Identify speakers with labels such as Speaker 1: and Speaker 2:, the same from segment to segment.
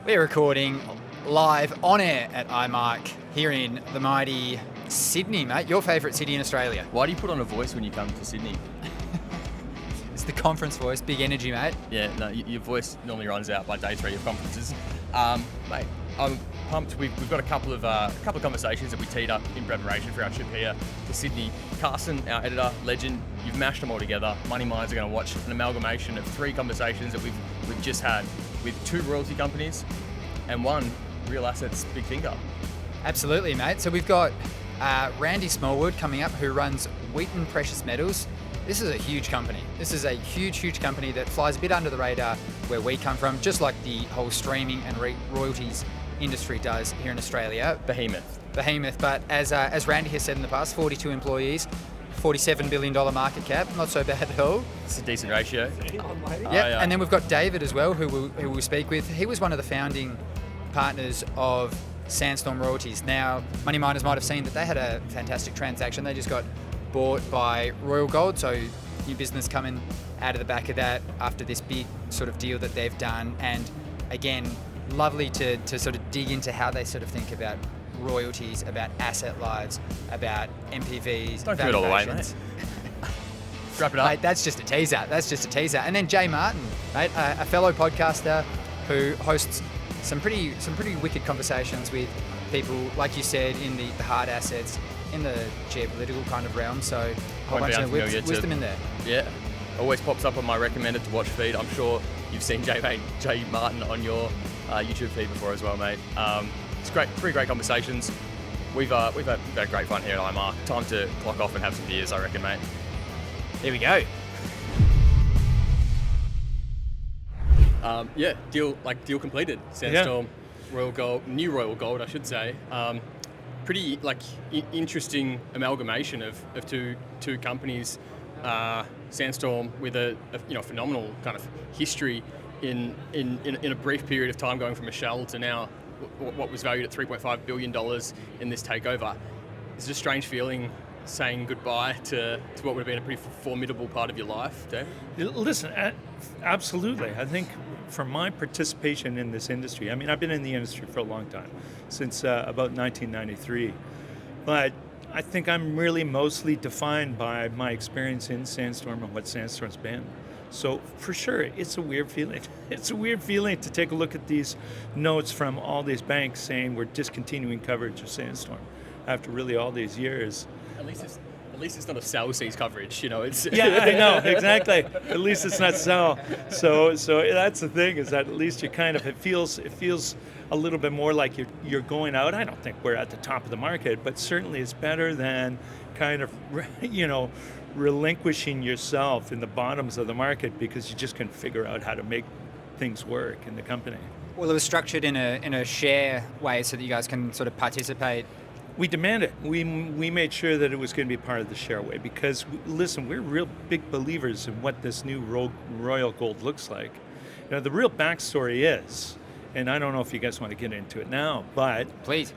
Speaker 1: We're recording live on air at IMARC here in the mighty Sydney, mate. Your favourite city in Australia.
Speaker 2: Why do you put on a voice when you come to Sydney?
Speaker 1: It's the conference voice, big energy, mate.
Speaker 2: Yeah, no, your voice normally runs out by day 3 of conferences. Mate, I'm pumped. We've got a couple of conversations that we teed up in preparation for our trip here to Sydney. Carson, our editor, legend, you've mashed them all together. Money Minds are going to watch an amalgamation of 3 conversations that we've just had with 2 royalty companies and 1 real assets big finger.
Speaker 1: Absolutely, mate. So we've got Randy Smallwood coming up, who runs Wheaton Precious Metals. This is a huge company. This is a huge company that flies a bit under the radar where we come from, just like the whole streaming and royalties industry does here in Australia.
Speaker 2: Behemoth.
Speaker 1: But as Randy has said in the past, 42 employees, $47 billion market cap, not so bad at all.
Speaker 2: It's a decent ratio.
Speaker 1: Yeah, and then we've got David as well, who we'll speak with. He was one of the founding partners of Sandstorm Royalties. Now, money miners might have seen that they had a fantastic transaction. They just got bought by Royal Gold, so new business coming out of the back of that after this big sort of deal that they've done. And again, lovely to sort of dig into how they sort of think about royalties, about asset lives, about MPVs.
Speaker 2: Don't give it all away, mate. Wrap it up.
Speaker 1: Mate, that's just a teaser. And then Jay Martin, mate, a fellow podcaster who hosts some pretty wicked conversations with people, like you said, in the hard assets, in the geopolitical kind of realm. So a whole bunch of wisdom in there.
Speaker 2: Yeah, always pops up on my recommended to watch feed. I'm sure you've seen Jay Martin on your YouTube feed before as well, mate. It's great, 3 great conversations. We've had great fun here at IMARC. Time to clock off and have some beers, I reckon, mate.
Speaker 1: Here we go.
Speaker 2: Deal completed. Sandstorm, Royal Gold, new Royal Gold, I should say. Pretty interesting amalgamation of two companies. Sandstorm with a phenomenal kind of history in a brief period of time, going from a shell to now what was valued at $3.5 billion in this takeover. It's a strange feeling saying goodbye to what would have been a pretty formidable part of your life, Dave.
Speaker 3: Listen, absolutely. I think for my participation in this industry, I mean, I've been in the industry for a long time, since about 1993. But I think I'm really mostly defined by my experience in Sandstorm and what Sandstorm's been. So for sure, it's a weird feeling. It's a weird feeling to take a look at these notes from all these banks saying we're discontinuing coverage of Sandstorm after really all these years.
Speaker 2: At least it's not a sell seas coverage, It's
Speaker 3: Yeah, I know, exactly. At least it's not sell. So that's the thing, is that at least you kind of it feels a little bit more like you're going out. I don't think we're at the top of the market, but certainly it's better than kind of relinquishing yourself in the bottoms of the market because you just couldn't figure out how to make things work in the company.
Speaker 1: Well, it was structured in a share way so that you guys can sort of participate.
Speaker 3: We demanded. We made sure that it was going to be part of the share way because, listen, we're real big believers in what this new Royal Gold looks like. The real backstory is, and I don't know if you guys want to get into it now, but
Speaker 1: please.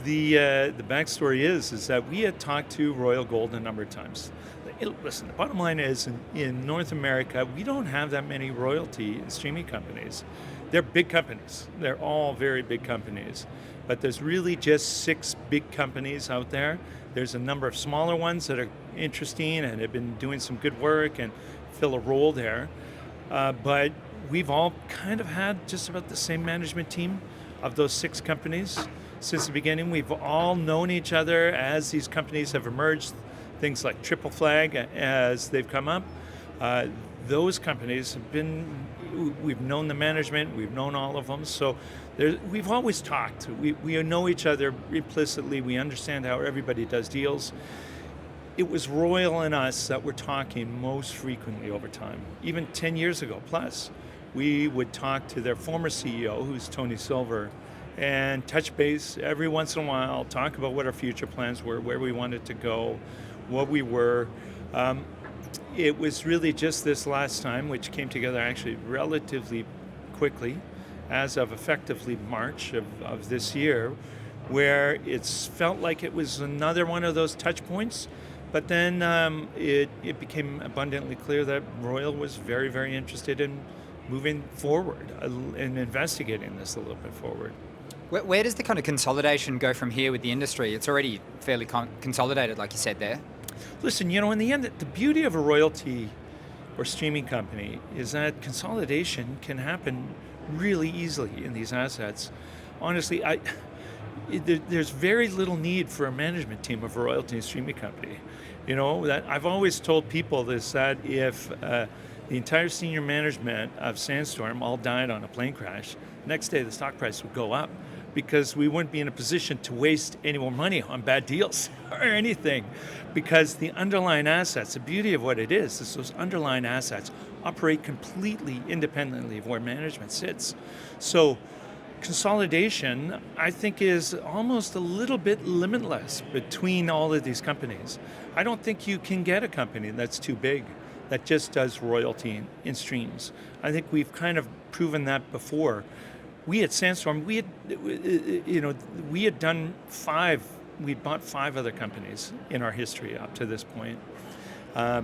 Speaker 3: The backstory is that we had talked to Royal Gold a number of times. Listen, the bottom line is in North America, we don't have that many royalty and streaming companies. They're big companies. They're all very big companies. But there's really just 6 big companies out there. There's a number of smaller ones that are interesting and have been doing some good work and fill a role there. But we've all kind of had just about the same management team of those 6 companies. Since the beginning, we've all known each other as these companies have emerged, things like Triple Flag as they've come up. Those companies have been, we've known the management, we've known all of them. So we've always talked. We know each other implicitly. We understand how everybody does deals. It was Royal and us that were talking most frequently over time. Even 10 years ago plus, we would talk to their former CEO, who's Tony Silver, and touch base every once in a while, talk about what our future plans were, where we wanted to go, what we were. It was really just this last time, which came together actually relatively quickly, as of effectively March of this year, where it's felt like it was another one of those touch points. But then it became abundantly clear that Royal was very, very interested in moving forward and investigating this a little bit forward.
Speaker 1: Where does the kind of consolidation go from here with the industry? It's already fairly consolidated, like you said there.
Speaker 3: Listen, in the end, the beauty of a royalty or streaming company is that consolidation can happen really easily in these assets. Honestly, there's very little need for a management team of a royalty and streaming company. That I've always told people this, that if the entire senior management of Sandstorm all died on a plane crash, next day the stock price would go up, because we wouldn't be in a position to waste any more money on bad deals or anything, because the underlying assets, the beauty of what it is those underlying assets operate completely independently of where management sits. So consolidation, I think, is almost a little bit limitless between all of these companies. I don't think you can get a company that's too big that just does royalty in streams. I think we've kind of proven that before. We at Sandstorm, we bought 5 other companies in our history up to this point,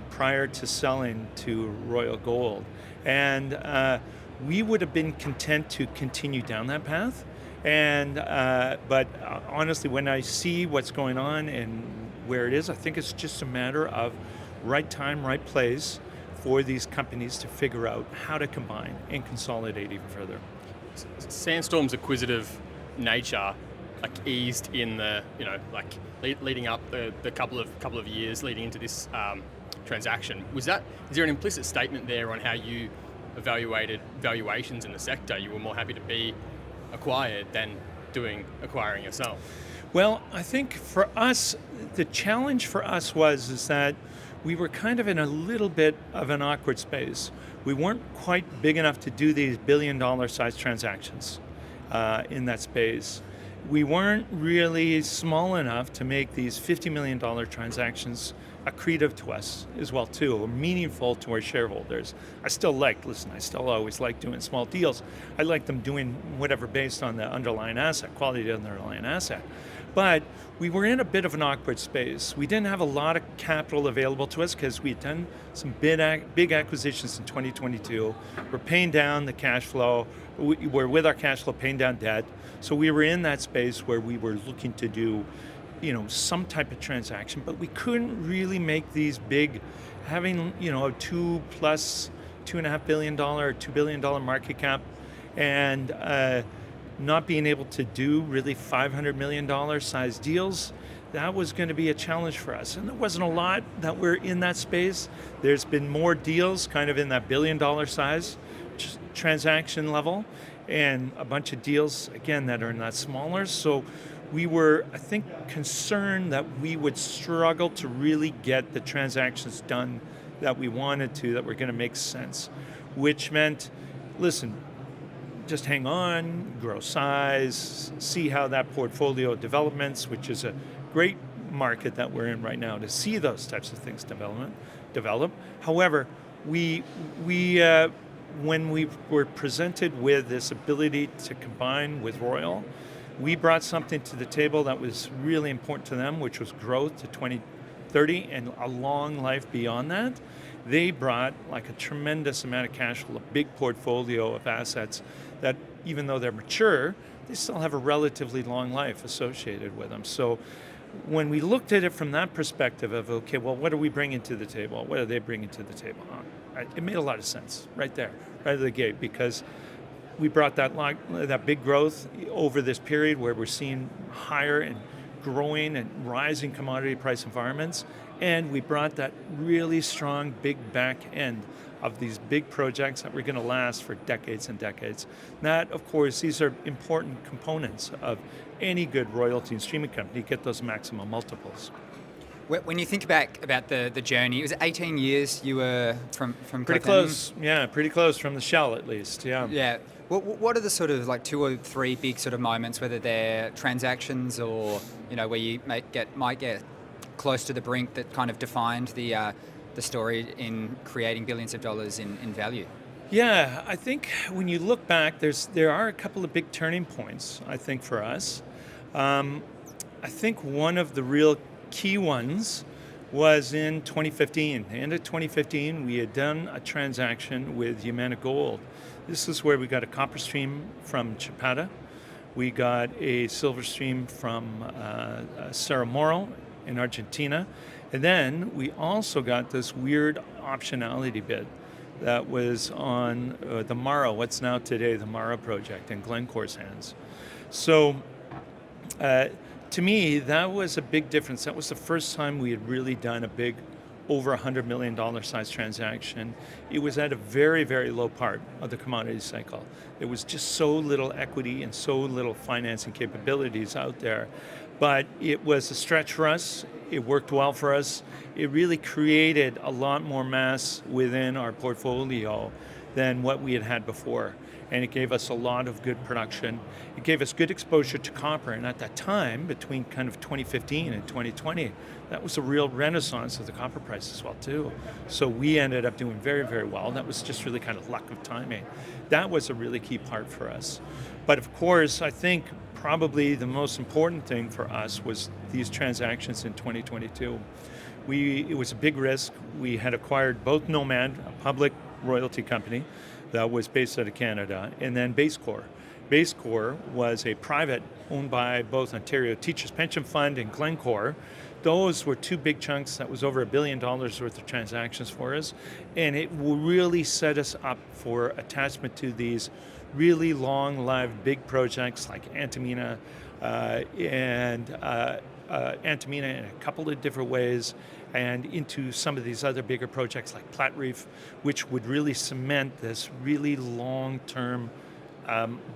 Speaker 3: prior to selling to Royal Gold. And we would have been content to continue down that path. But honestly, when I see what's going on and where it is, I think it's just a matter of right time, right place for these companies to figure out how to combine and consolidate even further.
Speaker 2: Sandstorm's acquisitive nature, eased in the leading up the couple of years leading into this transaction. Is there an implicit statement there on how you evaluated valuations in the sector? You were more happy to be acquired than acquiring yourself?
Speaker 3: Well, I think for us, the challenge for us is that we were kind of in a little bit of an awkward space. We weren't quite big enough to do these billion-dollar size transactions in that space. We weren't really small enough to make these $50 million transactions accretive to us as well too, or meaningful to our shareholders. I still always like doing small deals. I like them doing whatever based on the underlying asset, quality of the underlying asset. But we were in a bit of an awkward space. We didn't have a lot of capital available to us because we had done some big acquisitions in 2022. We're paying down the cash flow. We're with our cash flow paying down debt. So we were in that space where we were looking to do some type of transaction, but we couldn't really make these big, having a $2.5 billion or $2 billion market cap, and not being able to do really $500 million size deals. That was going to be a challenge for us, and there wasn't a lot that were in that space. There's been more deals kind of in that $1 billion size transaction level, and a bunch of deals again that are not smaller. So we were, I think, concerned that we would struggle to really get the transactions done that we wanted to, that were going to make sense, which meant, listen, just hang on, grow size, see how that portfolio developments, which is a great market that we're in right now to see those types of things develop. However, when we were presented with this ability to combine with Royal, we brought something to the table that was really important to them, which was growth to 2030 and a long life beyond that. They brought a tremendous amount of cash flow, a big portfolio of assets that, even though they're mature, they still have a relatively long life associated with them. So when we looked at it from that perspective of, okay, well, what are we bringing to the table? What are they bringing to the table? It made a lot of sense right there, right out of the gate, because we brought that big growth over this period where we're seeing higher and growing and rising commodity price environments, and we brought that really strong big back end of these big projects that were going to last for decades and decades. That, of course, these are important components of any good royalty and streaming company, get those maximum multiples.
Speaker 1: When you think back about the journey, it was 18 years you were from
Speaker 3: pretty close. Yeah, pretty close from the shell at least. Yeah.
Speaker 1: Yeah. What are the sort of 2 or 3 big sort of moments, whether they're transactions or where you might get close to the brink, that kind of defined the story in creating billions of dollars in value?
Speaker 3: Yeah, I think when you look back, there are a couple of big turning points, I think, for us. I think one of the real key ones was in 2015. The end of 2015, we had done a transaction with Yamana Gold. This is where we got a copper stream from Chapada. We got a silver stream from Cerro Moro in Argentina. And then we also got this weird optionality bid that was on the Mara, what's now today the Mara project in Glencore's hands. So to me, that was a big difference. That was the first time we had really done a big, over $100 million size transaction. It was at a very, very low part of the commodity cycle. There was just so little equity and so little financing capabilities out there. But it was a stretch for us. It worked well for us. It really created a lot more mass within our portfolio than what we had had before. And it gave us a lot of good production. It gave us good exposure to copper. And at that time, between kind of 2015 and 2020, that was a real renaissance of the copper price as well, too. So we ended up doing very, very well. That was just really kind of luck of timing. That was a really key part for us. But of course, I think probably the most important thing for us was these transactions in 2022. It was a big risk. We had acquired both Nomad, a public royalty company, that was based out of Canada, and then BaseCore. BaseCore was a private owned by both Ontario Teachers Pension Fund and Glencore. Those were two big chunks. That was over $1 billion worth of transactions for us, and it really set us up for attachment to these really long-lived big projects like Antamina Antamina in a couple of different ways, and into some of these other bigger projects like Platreef, which would really cement this really long-term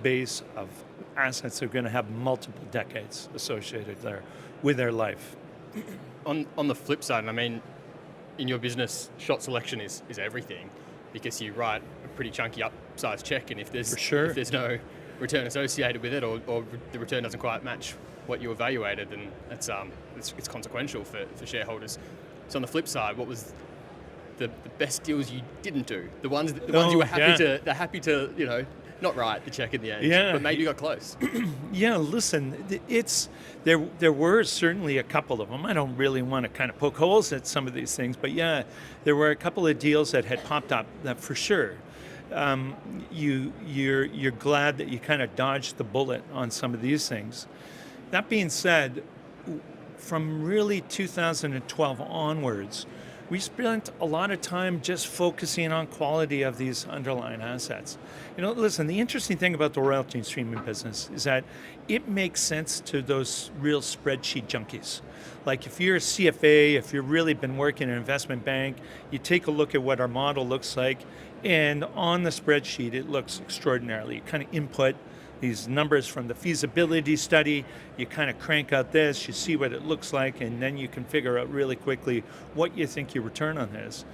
Speaker 3: base of assets that are going to have multiple decades associated there with their life.
Speaker 2: On the flip side, I mean, in your business, shot selection is everything, because you write a pretty chunky upsize check, and if there's no return associated with it, or the return doesn't quite match what you evaluated, then it's consequential for shareholders. So on the flip side, what was the best deals you didn't do? The ones you were happy to not write the check in the end, but maybe you got close.
Speaker 3: Yeah, listen, there were certainly a couple of them. I don't really want to kind of poke holes at some of these things, but yeah, there were a couple of deals that had popped up that for sure. You're glad that you kind of dodged the bullet on some of these things. That being said, from really 2012 onwards, we spent a lot of time just focusing on quality of these underlying assets. Listen, the interesting thing about the royalty and streaming business is that it makes sense to those real spreadsheet junkies. Like if you're a CFA, if you've really been working in an investment bank, you take a look at what our model looks like, and on the spreadsheet, it looks extraordinarily. You kind of input these numbers from the feasibility study, you kind of crank out this, you see what it looks like, and then you can figure out really quickly what you think your return on is.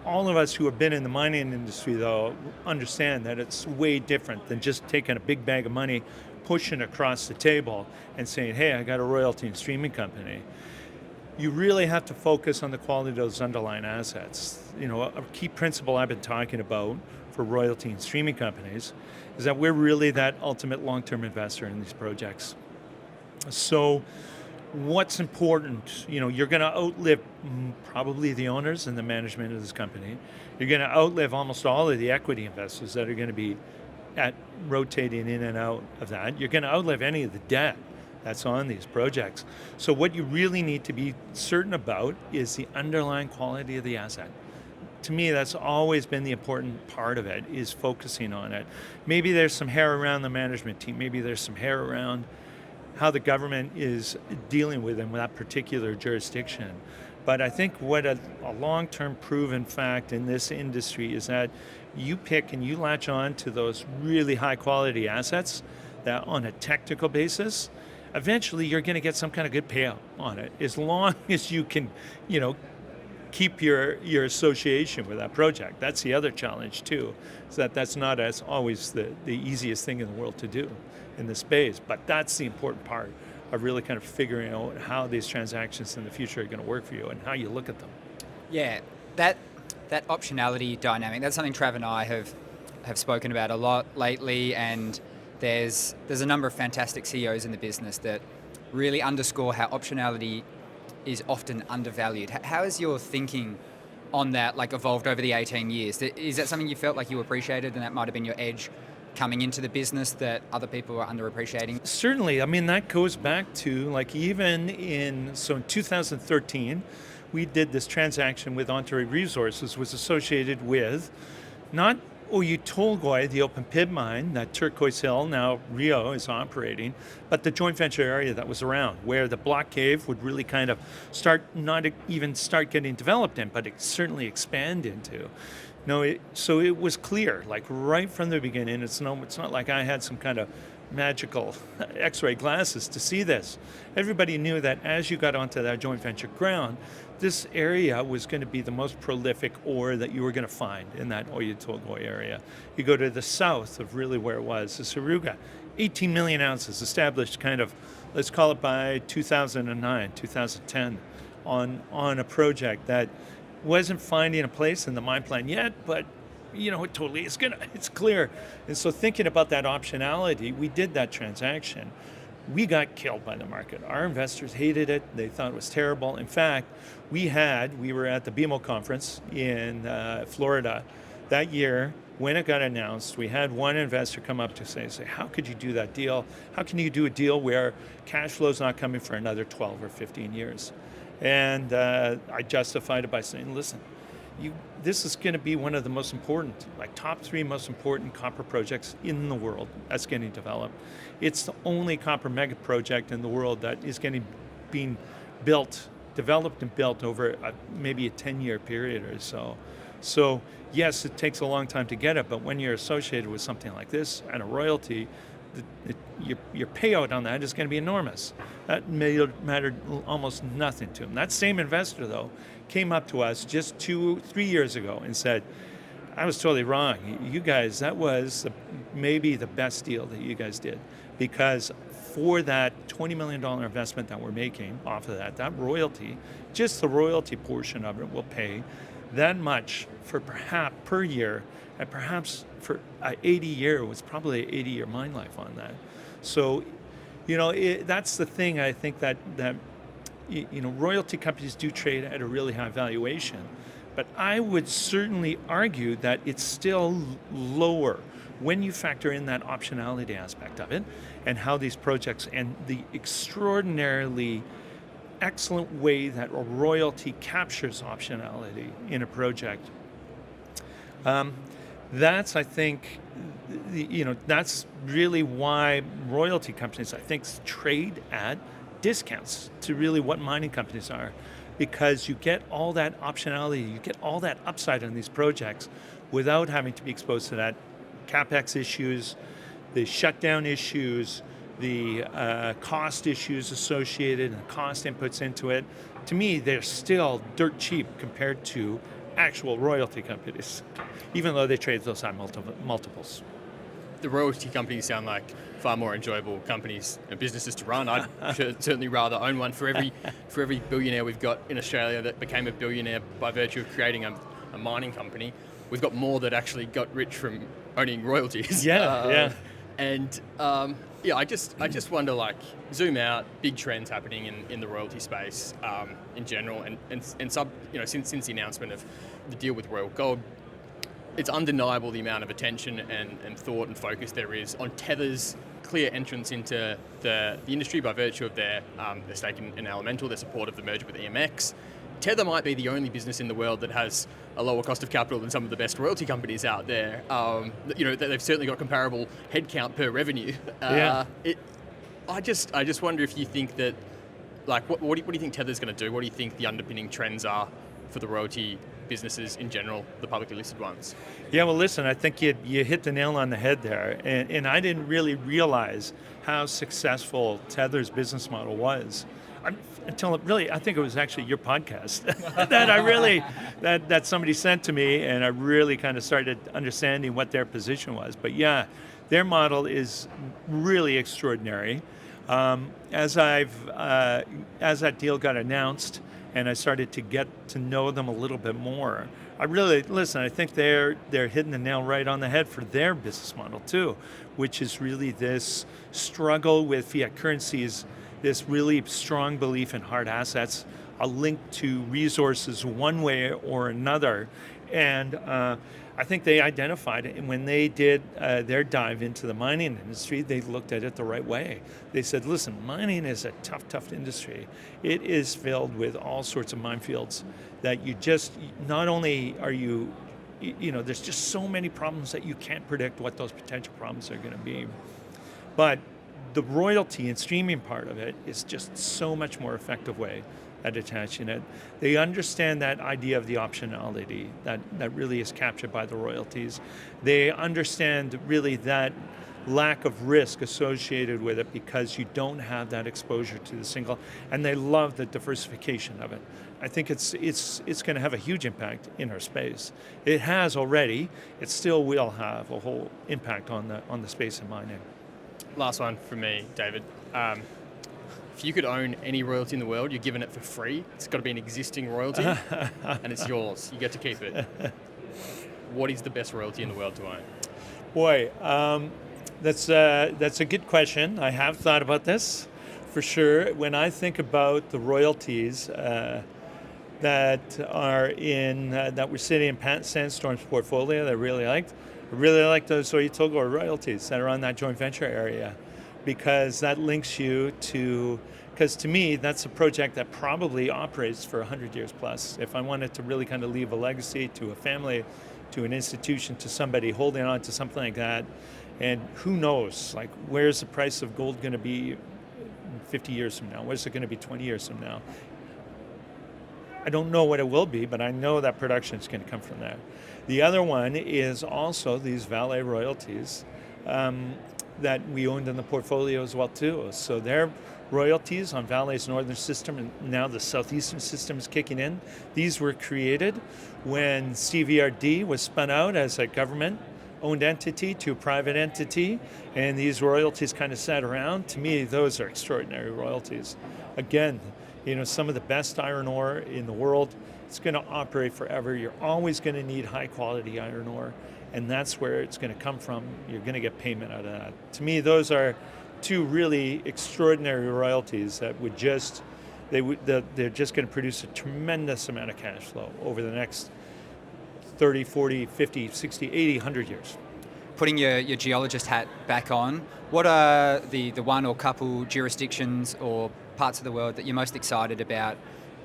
Speaker 3: All of us who have been in the mining industry, though, understand that it's way different than just taking a big bag of money, pushing it across the table, and saying, hey, I got a royalty and streaming company. You really have to focus on the quality of those underlying assets. A key principle I've been talking about for royalty and streaming companies is that we're really that ultimate long-term investor in these projects. So what's important, you're going to outlive probably the owners and the management of this company. You're going to outlive almost all of the equity investors that are going to be rotating in and out of that. You're going to outlive any of the debt that's on these projects. So what you really need to be certain about is the underlying quality of the asset. To me, that's always been the important part of it, is focusing on it. Maybe there's some hair around the management team. Maybe there's some hair around how the government is dealing with them with that particular jurisdiction. But I think what a long-term proven fact in this industry is that you pick and you latch on to those really high-quality assets that on a technical basis, eventually you're going to get some kind of good payout on it, as long as you can, keep your association with that project. That's the other challenge too, is that's not as always the easiest thing in the world to do in this space, but that's the important part of really kind of figuring out how these transactions in the future are going to work for you and how you look at them.
Speaker 1: Yeah, that optionality dynamic, that's something Trav and I have spoken about a lot lately, and there's a number of fantastic CEOs in the business that really underscore how optionality is often undervalued. How has your thinking on that evolved over the 18 years? Is that something you felt like you appreciated and that might have been your edge coming into the business that other people were underappreciating?
Speaker 3: Certainly. I mean, that goes back to in 2013, we did this transaction with Ontario Resources, was associated with not Oyu Tolgoi, the open pit mine that Turquoise Hill, now Rio, is operating, but the joint venture area that was around, where the block cave would really kind of not even start getting developed in, but it certainly expand into. So it was clear, right from the beginning. It's not like I had some kind of magical X-ray glasses to see this. Everybody knew that as you got onto that joint venture ground, this area was going to be the most prolific ore that you were going to find in that Oyu Tolgoi area. You go to the south of really where it was, the Saruga, 18 million ounces established kind of, let's call it by 2009, 2010, on a project that wasn't finding a place in the mine plan yet, but it totally is it's clear. And so thinking about that optionality, we did that transaction. We got killed by the market. Our investors hated it. They thought it was terrible. In fact, we were at the BMO conference in Florida that year. When it got announced, we had one investor come up to say, how could you do that deal? How can you do a deal where cash flow is not coming for another 12 or 15 years? And I justified it by saying, listen, this is going to be one of the most important, top 3 most important copper projects in the world that's getting developed. It's the only copper mega project in the world that is being developed and built over maybe a 10-year period or so. So yes, it takes a long time to get it, but when you're associated with something like this and a royalty, your payout on that is going to be enormous. That mattered almost nothing to him. That same investor, though, came up to us just 2-3 years ago and said, I was totally wrong. You guys, that was maybe the best deal that you guys did, because for that $20 million investment that we're making off of that royalty, just the royalty portion of it will pay that much for perhaps per year, and perhaps for 80 year, was probably an 80-year mine life on that. So, that's the thing. I think that royalty companies do trade at a really high valuation, but I would certainly argue that it's still lower when you factor in that optionality aspect of it, and how these projects and the extraordinarily excellent way that a royalty captures optionality in a project. That's, I think, that's really why royalty companies, I think, trade at discounts to really what mining companies are, because you get all that optionality, you get all that upside on these projects without having to be exposed to that CapEx issues, the shutdown issues, the cost issues associated and cost inputs into it. To me, they're still dirt cheap compared to actual royalty companies, even though they trade those high multiples.
Speaker 2: The royalty companies sound like far more enjoyable companies and businesses to run. I'd certainly rather own one. For every billionaire we've got in Australia that became a billionaire by virtue of creating a mining company, we've got more that actually got rich from owning royalties.
Speaker 3: Yeah.
Speaker 2: I just wonder, zoom out, big trends happening in the royalty space in general, and since the announcement of the deal with Royal Gold, it's undeniable the amount of attention and thought and focus there is on Tether's clear entrance into the industry by virtue of their stake in Elemental, their support of the merger with EMX. Tether might be the only business in the world that has a lower cost of capital than some of the best royalty companies out there. They've certainly got comparable headcount per revenue. I just wonder if you think that, what do you think Tether's going to do? What do you think the underpinning trends are for the royalty businesses in general, the publicly listed ones?
Speaker 3: Yeah, well, listen, I think you hit the nail on the head there, and I didn't really realize how successful Tether's business model was until I think it was actually your podcast that somebody sent to me, and I really kind of started understanding what their position was. But yeah, their model is really extraordinary. As that deal got announced, and I started to get to know them a little bit more, I think they're hitting the nail right on the head for their business model too, which is really this struggle with fiat currencies, this really strong belief in hard assets, a link to resources one way or another. And I think they identified it, and when they did their dive into the mining industry, they looked at it the right way. They said, listen, mining is a tough industry. It is filled with all sorts of minefields that you just, not only are you, there's just so many problems that you can't predict what those potential problems are going to be. But the royalty and streaming part of it is just so much more effective way at attaching it. They understand that idea of the optionality that really is captured by the royalties. They understand really that lack of risk associated with it because you don't have that exposure to the single, and they love the diversification of it. I think it's going to have a huge impact in our space. It has already. It still will have a whole impact on the space of mining.
Speaker 2: Last one from me, David. If you could own any royalty in the world, you're given it for free. It's got to be an existing royalty, and it's yours. You get to keep it. What is the best royalty in the world to own?
Speaker 3: Boy, that's a good question. I have thought about this, for sure. When I think about the royalties that are in that we're sitting in Sandstorm's portfolio that I really like those Oyu Tolgoi royalties that are on that joint venture area, because that links you to, because to me, that's a project that probably operates for 100 years plus. If I wanted to really kind of leave a legacy to a family, to an institution, to somebody holding on to something like that, and who knows, like, where's the price of gold going to be 50 years from now? Where's it going to be 20 years from now? I don't know what it will be, but I know that production is going to come from there. The other one is also these Vale royalties that we owned in the portfolio as well too. So their royalties on Vale's northern system, and now the southeastern system is kicking in. These were created when CVRD was spun out as a government-owned entity to a private entity, and these royalties kind of sat around. To me, those are extraordinary royalties. Again, some of the best iron ore in the world. It's going to operate forever. You're always going to need high-quality iron ore, and that's where it's going to come from. You're going to get payment out of that. To me, those are two really extraordinary royalties that they're just going to produce a tremendous amount of cash flow over the next 30, 40, 50, 60, 80, 100 years.
Speaker 1: Putting your geologist hat back on, what are the one or couple jurisdictions or parts of the world that you're most excited about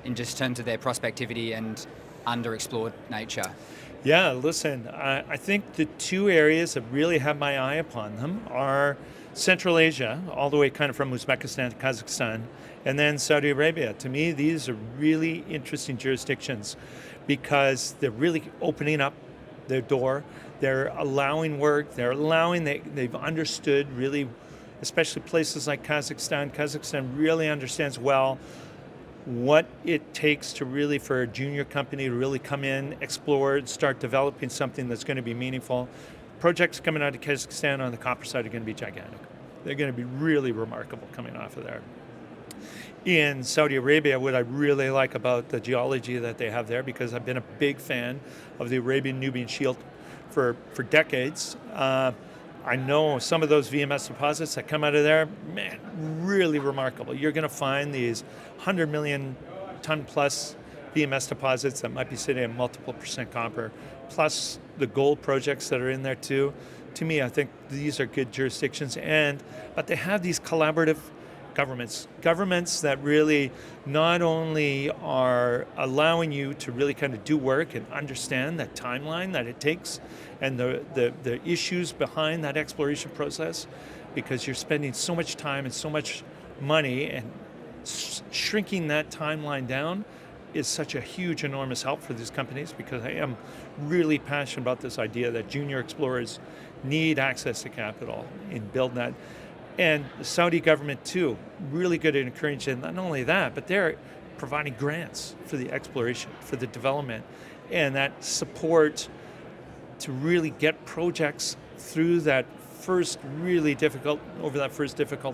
Speaker 1: in just terms of their prospectivity and underexplored nature?
Speaker 3: Yeah, listen, I think the two areas that really have my eye upon them are Central Asia, all the way kind of from Uzbekistan to Kazakhstan, and then Saudi Arabia. To me, these are really interesting jurisdictions because they're really opening up their door. They're allowing work. They've understood really, especially places like Kazakhstan. Kazakhstan really understands well what it takes to really, for a junior company to really come in, explore, and start developing something that's going to be meaningful. Projects coming out of Kazakhstan on the copper side are going to be gigantic. They're going to be really remarkable coming off of there. In Saudi Arabia, what I really like about the geology that they have there, because I've been a big fan of the Arabian-Nubian Shield for decades, I know some of those VMS deposits that come out of there, man, really remarkable. You're going to find these 100 million ton plus VMS deposits that might be sitting at multiple % copper, plus the gold projects that are in there too. To me, I think these are good jurisdictions, but they have these collaborative governments that really not only are allowing you to really kind of do work and understand that timeline that it takes and the issues behind that exploration process, because you're spending so much time and so much money, and shrinking that timeline down is such a huge, enormous help for these companies, because I am really passionate about this idea that junior explorers need access to capital and build that. And the Saudi government too, really good at encouraging not only that, but they're providing grants for the exploration, for the development, and that support to really get projects through that first difficult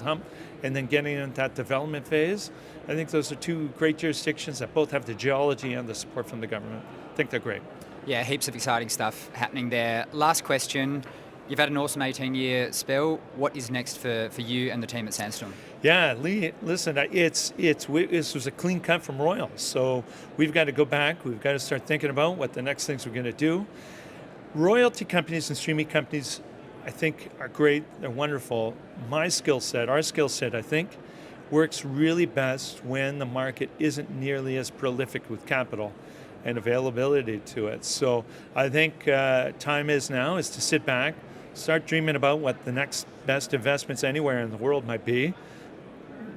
Speaker 3: hump, and then getting into that development phase. I think those are two great jurisdictions that both have the geology and the support from the government. I think they're great.
Speaker 1: Yeah, heaps of exciting stuff happening there. Last question. You've had an awesome 18-year spell. What is next for you and the team at Sandstorm?
Speaker 3: Yeah, Lee, listen, this was a clean cut from Royal. So we've got to go back. We've got to start thinking about what the next things we're going to do. Royalty companies and streaming companies, I think, are great. They're wonderful. My skill set, our skill set, I think, works really best when the market isn't nearly as prolific with capital and availability to it. So I think time is now is to sit back, start dreaming about what the next best investments anywhere in the world might be.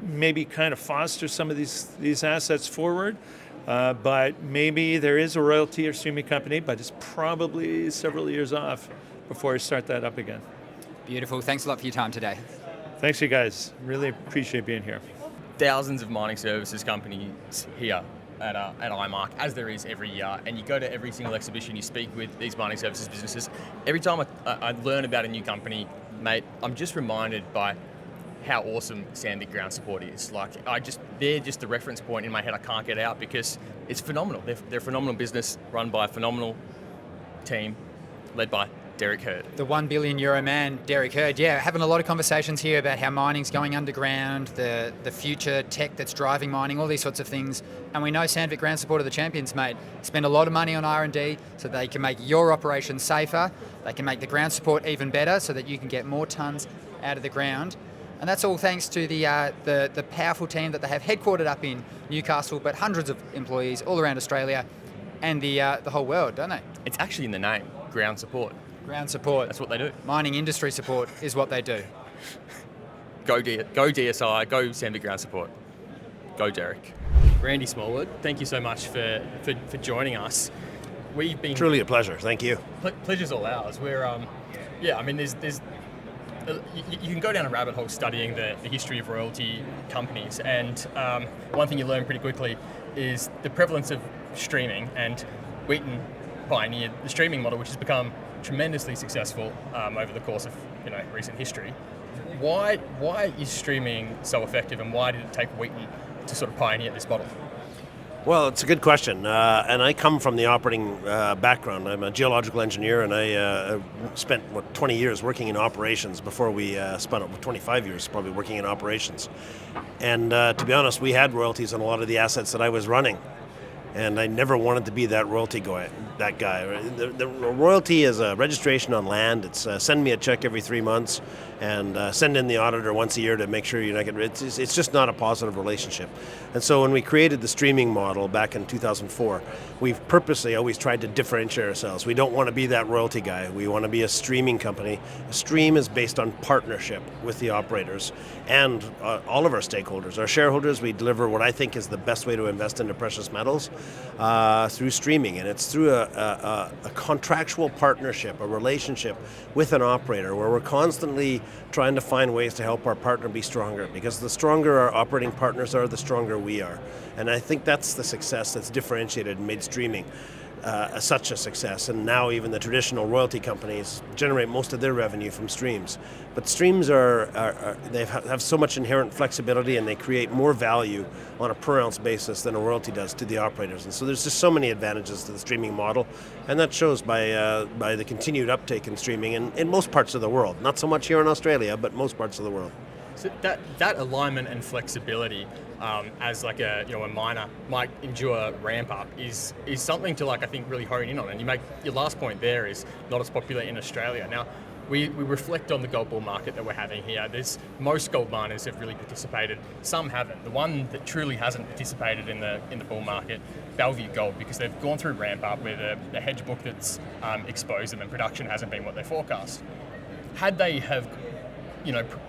Speaker 3: Maybe kind of foster some of these assets forward. But maybe there is a royalty or streaming company, but it's probably several years off before I start that up again.
Speaker 1: Beautiful. Thanks a lot for your time today.
Speaker 3: Thanks, you guys. Really appreciate being here.
Speaker 2: Thousands of mining services companies here at IMARC, as there is every year, and you go to every single exhibition, you speak with these mining services businesses. Every time I learn about a new company, mate, I'm just reminded by how awesome Sandvik ground support is. Like, they're just the reference point in my head I can't get out, because it's phenomenal. They're a phenomenal business run by a phenomenal team led by Derek Hurd.
Speaker 1: The €1 billion man, Derek Hurd. Yeah, having a lot of conversations here about how mining's going underground, the future tech that's driving mining, all these sorts of things. And we know Sandvik ground support are the champions, mate. Spend a lot of money on R&D so they can make your operations safer. They can make the ground support even better so that you can get more tons out of the ground. And that's all thanks to the powerful team that they have headquartered up in Newcastle, but hundreds of employees all around Australia and the whole world, don't they?
Speaker 2: It's actually in the name, ground support.
Speaker 1: Ground support.
Speaker 2: That's what they do.
Speaker 1: Mining industry support is what they do.
Speaker 2: Go DSI, go Sandvik ground support. Go Derek. Randy Smallwood, thank you so much for joining us. We've been
Speaker 4: truly a pleasure. Thank you.
Speaker 2: Pleasure's all ours. We're I mean, there's you can go down a rabbit hole studying the history of royalty companies, and one thing you learn pretty quickly is the prevalence of streaming, and Wheaton pioneered the streaming model, which has become tremendously successful over the course of recent history. Why is streaming so effective, and why did it take Wheaton to sort of pioneer this model?
Speaker 4: Well, it's a good question, and I come from the operating background. I'm a geological engineer, and I spent 20 years working in operations before we spun up. 25 years probably working in operations. And to be honest, we had royalties on a lot of the assets that I was running, and I never wanted to be that royalty guy. The royalty is a registration on land. It's send me a check every 3 months and send in the auditor once a year to make sure you're not getting rid. It's just not a positive relationship. And so when we created the streaming model back in 2004, we've purposely always tried to differentiate ourselves. We don't want to be that royalty guy. We want to be a streaming company. A stream is based on partnership with the operators and all of our stakeholders. Our shareholders, we deliver what I think is the best way to invest into precious metals through streaming. And it's through a contractual partnership, a relationship with an operator where we're constantly trying to find ways to help our partner be stronger, because the stronger our operating partners are, the stronger we are. And I think that's the success that's differentiated and made streaming such a success. And now even the traditional royalty companies generate most of their revenue from streams. But streams have so much inherent flexibility, and they create more value on a per ounce basis than a royalty does to the operators. And so there's just so many advantages to the streaming model, and that shows by the continued uptake in streaming in most parts of the world. Not so much here in Australia, but most parts of the world.
Speaker 2: So that alignment and flexibility, as like a miner might endure ramp up, is something to I think really hone in on. And you make your last point there is not as popular in Australia. Now we reflect on the gold bull market that we're having here. Most gold miners have really participated. Some haven't. The one that truly hasn't participated in the bull market, Bellevue Gold, because they've gone through ramp up with a hedge book that's exposed them, and production hasn't been what they forecast. Had they have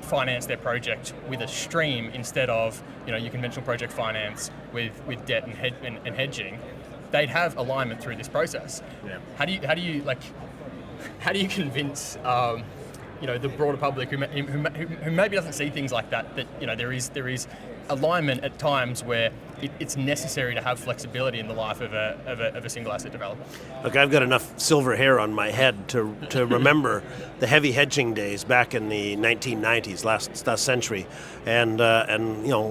Speaker 2: finance their project with a stream instead of your conventional project finance with debt and hedging, they'd have alignment through this process.
Speaker 4: Yeah.
Speaker 2: How do you convince the broader public who maybe doesn't see things like that there is alignment at times where it's necessary to have flexibility in the life of a single asset developer.
Speaker 4: Look, I've got enough silver hair on my head to remember the heavy hedging days back in the 1990s, last century, and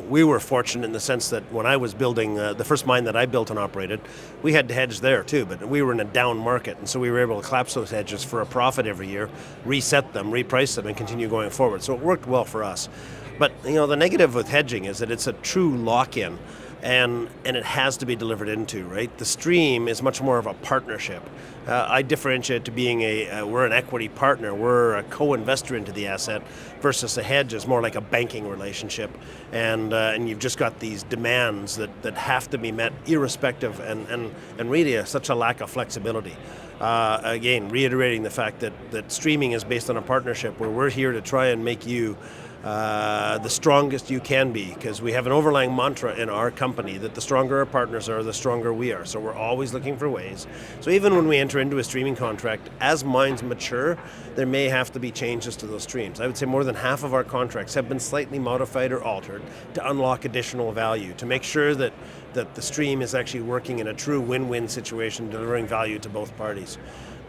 Speaker 4: we were fortunate in the sense that when I was building the first mine that I built and operated, we had to hedge there too, but we were in a down market, and so we were able to collapse those hedges for a profit every year, reset them, reprice them, and continue going forward. So it worked well for us. But the negative with hedging is that it's a true lock-in, and it has to be delivered into, right? The stream is much more of a partnership. I differentiate to being we're an equity partner, we're a co-investor into the asset, versus a hedge is more like a banking relationship, and you've just got these demands that have to be met irrespective, and really such a lack of flexibility. Again, reiterating the fact that streaming is based on a partnership where we're here to try and make you the strongest you can be, because we have an overlying mantra in our company that the stronger our partners are, the stronger we are. So we're always looking for ways. So even when we enter into a streaming contract, as mines mature, there may have to be changes to those streams. I would say more than half of our contracts have been slightly modified or altered to unlock additional value, to make sure that the stream is actually working in a true win-win situation, delivering value to both parties.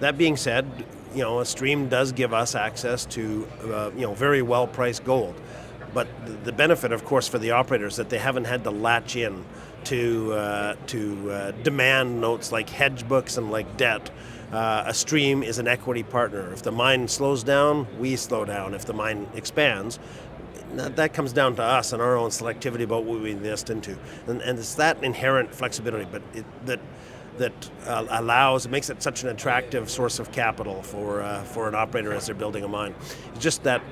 Speaker 4: That being said, a stream does give us access to very well-priced gold. But the benefit, of course, for the operators is that they haven't had to latch in to demand notes like hedge books and like debt. A stream is an equity partner. If the mine slows down, we slow down. If the mine expands, that comes down to us and our own selectivity about what we invest into. And it's that inherent flexibility, but that makes it such an attractive source of capital for an operator as they're building a mine. It's just that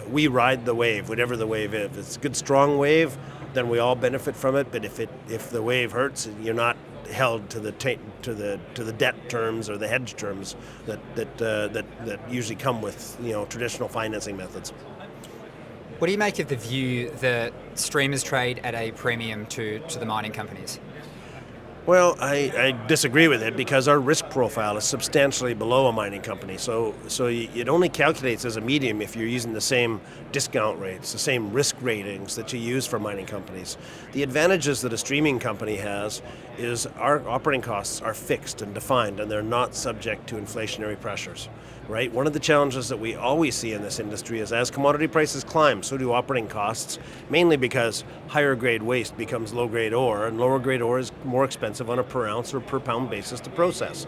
Speaker 4: we ride the wave, whatever the wave is. If it's a good strong wave, then we all benefit from it. But if the wave hurts, you're not held to the debt terms or the hedge terms that usually come with traditional financing methods.
Speaker 1: What do you make of the view that streamers trade at a premium to the mining companies?
Speaker 4: Well, I disagree with it because our risk profile is substantially below a mining company. So it only calculates as a medium if you're using the same discount rates, the same risk ratings that you use for mining companies. The advantages that a streaming company has is our operating costs are fixed and defined, and they're not subject to inflationary pressures. Right? One of the challenges that we always see in this industry is as commodity prices climb, so do operating costs, mainly because higher grade waste becomes low grade ore, and lower grade ore is more expensive on a per ounce or per pound basis to process.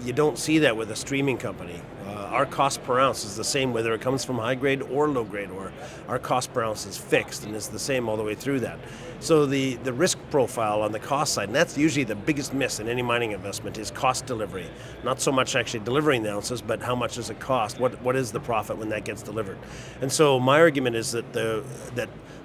Speaker 4: You don't see that with a streaming company. Our cost per ounce is the same whether it comes from high grade or low grade ore. Our cost per ounce is fixed and is the same all the way through that. So the risk profile on the cost side, and that's usually the biggest miss in any mining investment, is cost delivery. Not so much actually delivering the ounces, but how much does it cost? What is the profit when that gets delivered? And so my argument is that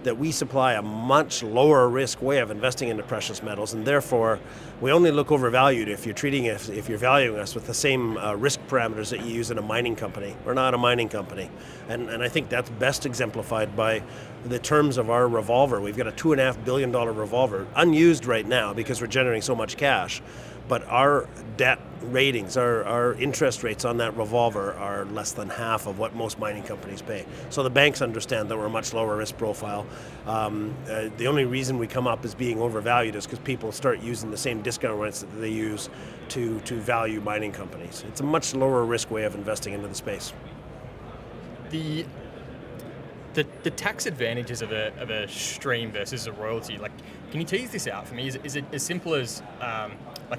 Speaker 4: that we supply a much lower risk way of investing into precious metals, and therefore we only look overvalued if you're valuing us with the same risk parameters that you use in a mining company. We're not a mining company, and I think that's best exemplified by the terms of our revolver. We've got a $2.5 billion revolver, unused right now because we're generating so much cash. But our debt ratings, our interest rates on that revolver are less than half of what most mining companies pay. So the banks understand that we're a much lower risk profile. The only reason we come up as being overvalued is because people start using the same discount rates that they use to value mining companies. It's a much lower risk way of investing into the space.
Speaker 2: The tax advantages of a stream versus a royalty, can you tease this out for me? Is it as simple as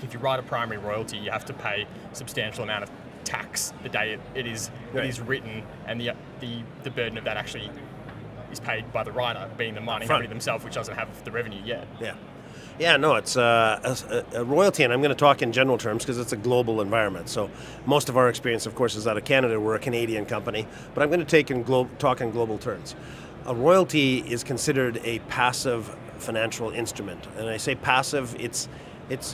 Speaker 2: if you write a primary royalty, you have to pay a substantial amount of tax the day it is written, and the burden of that actually is paid by the writer, being the mining company themselves, which doesn't have the revenue yet.
Speaker 4: Yeah, no, it's a royalty, and I'm going to talk in general terms because it's a global environment. So most of our experience, of course, is out of Canada. We're a Canadian company, but I'm going to talk in global terms. A royalty is considered a passive financial instrument, and I say passive. It's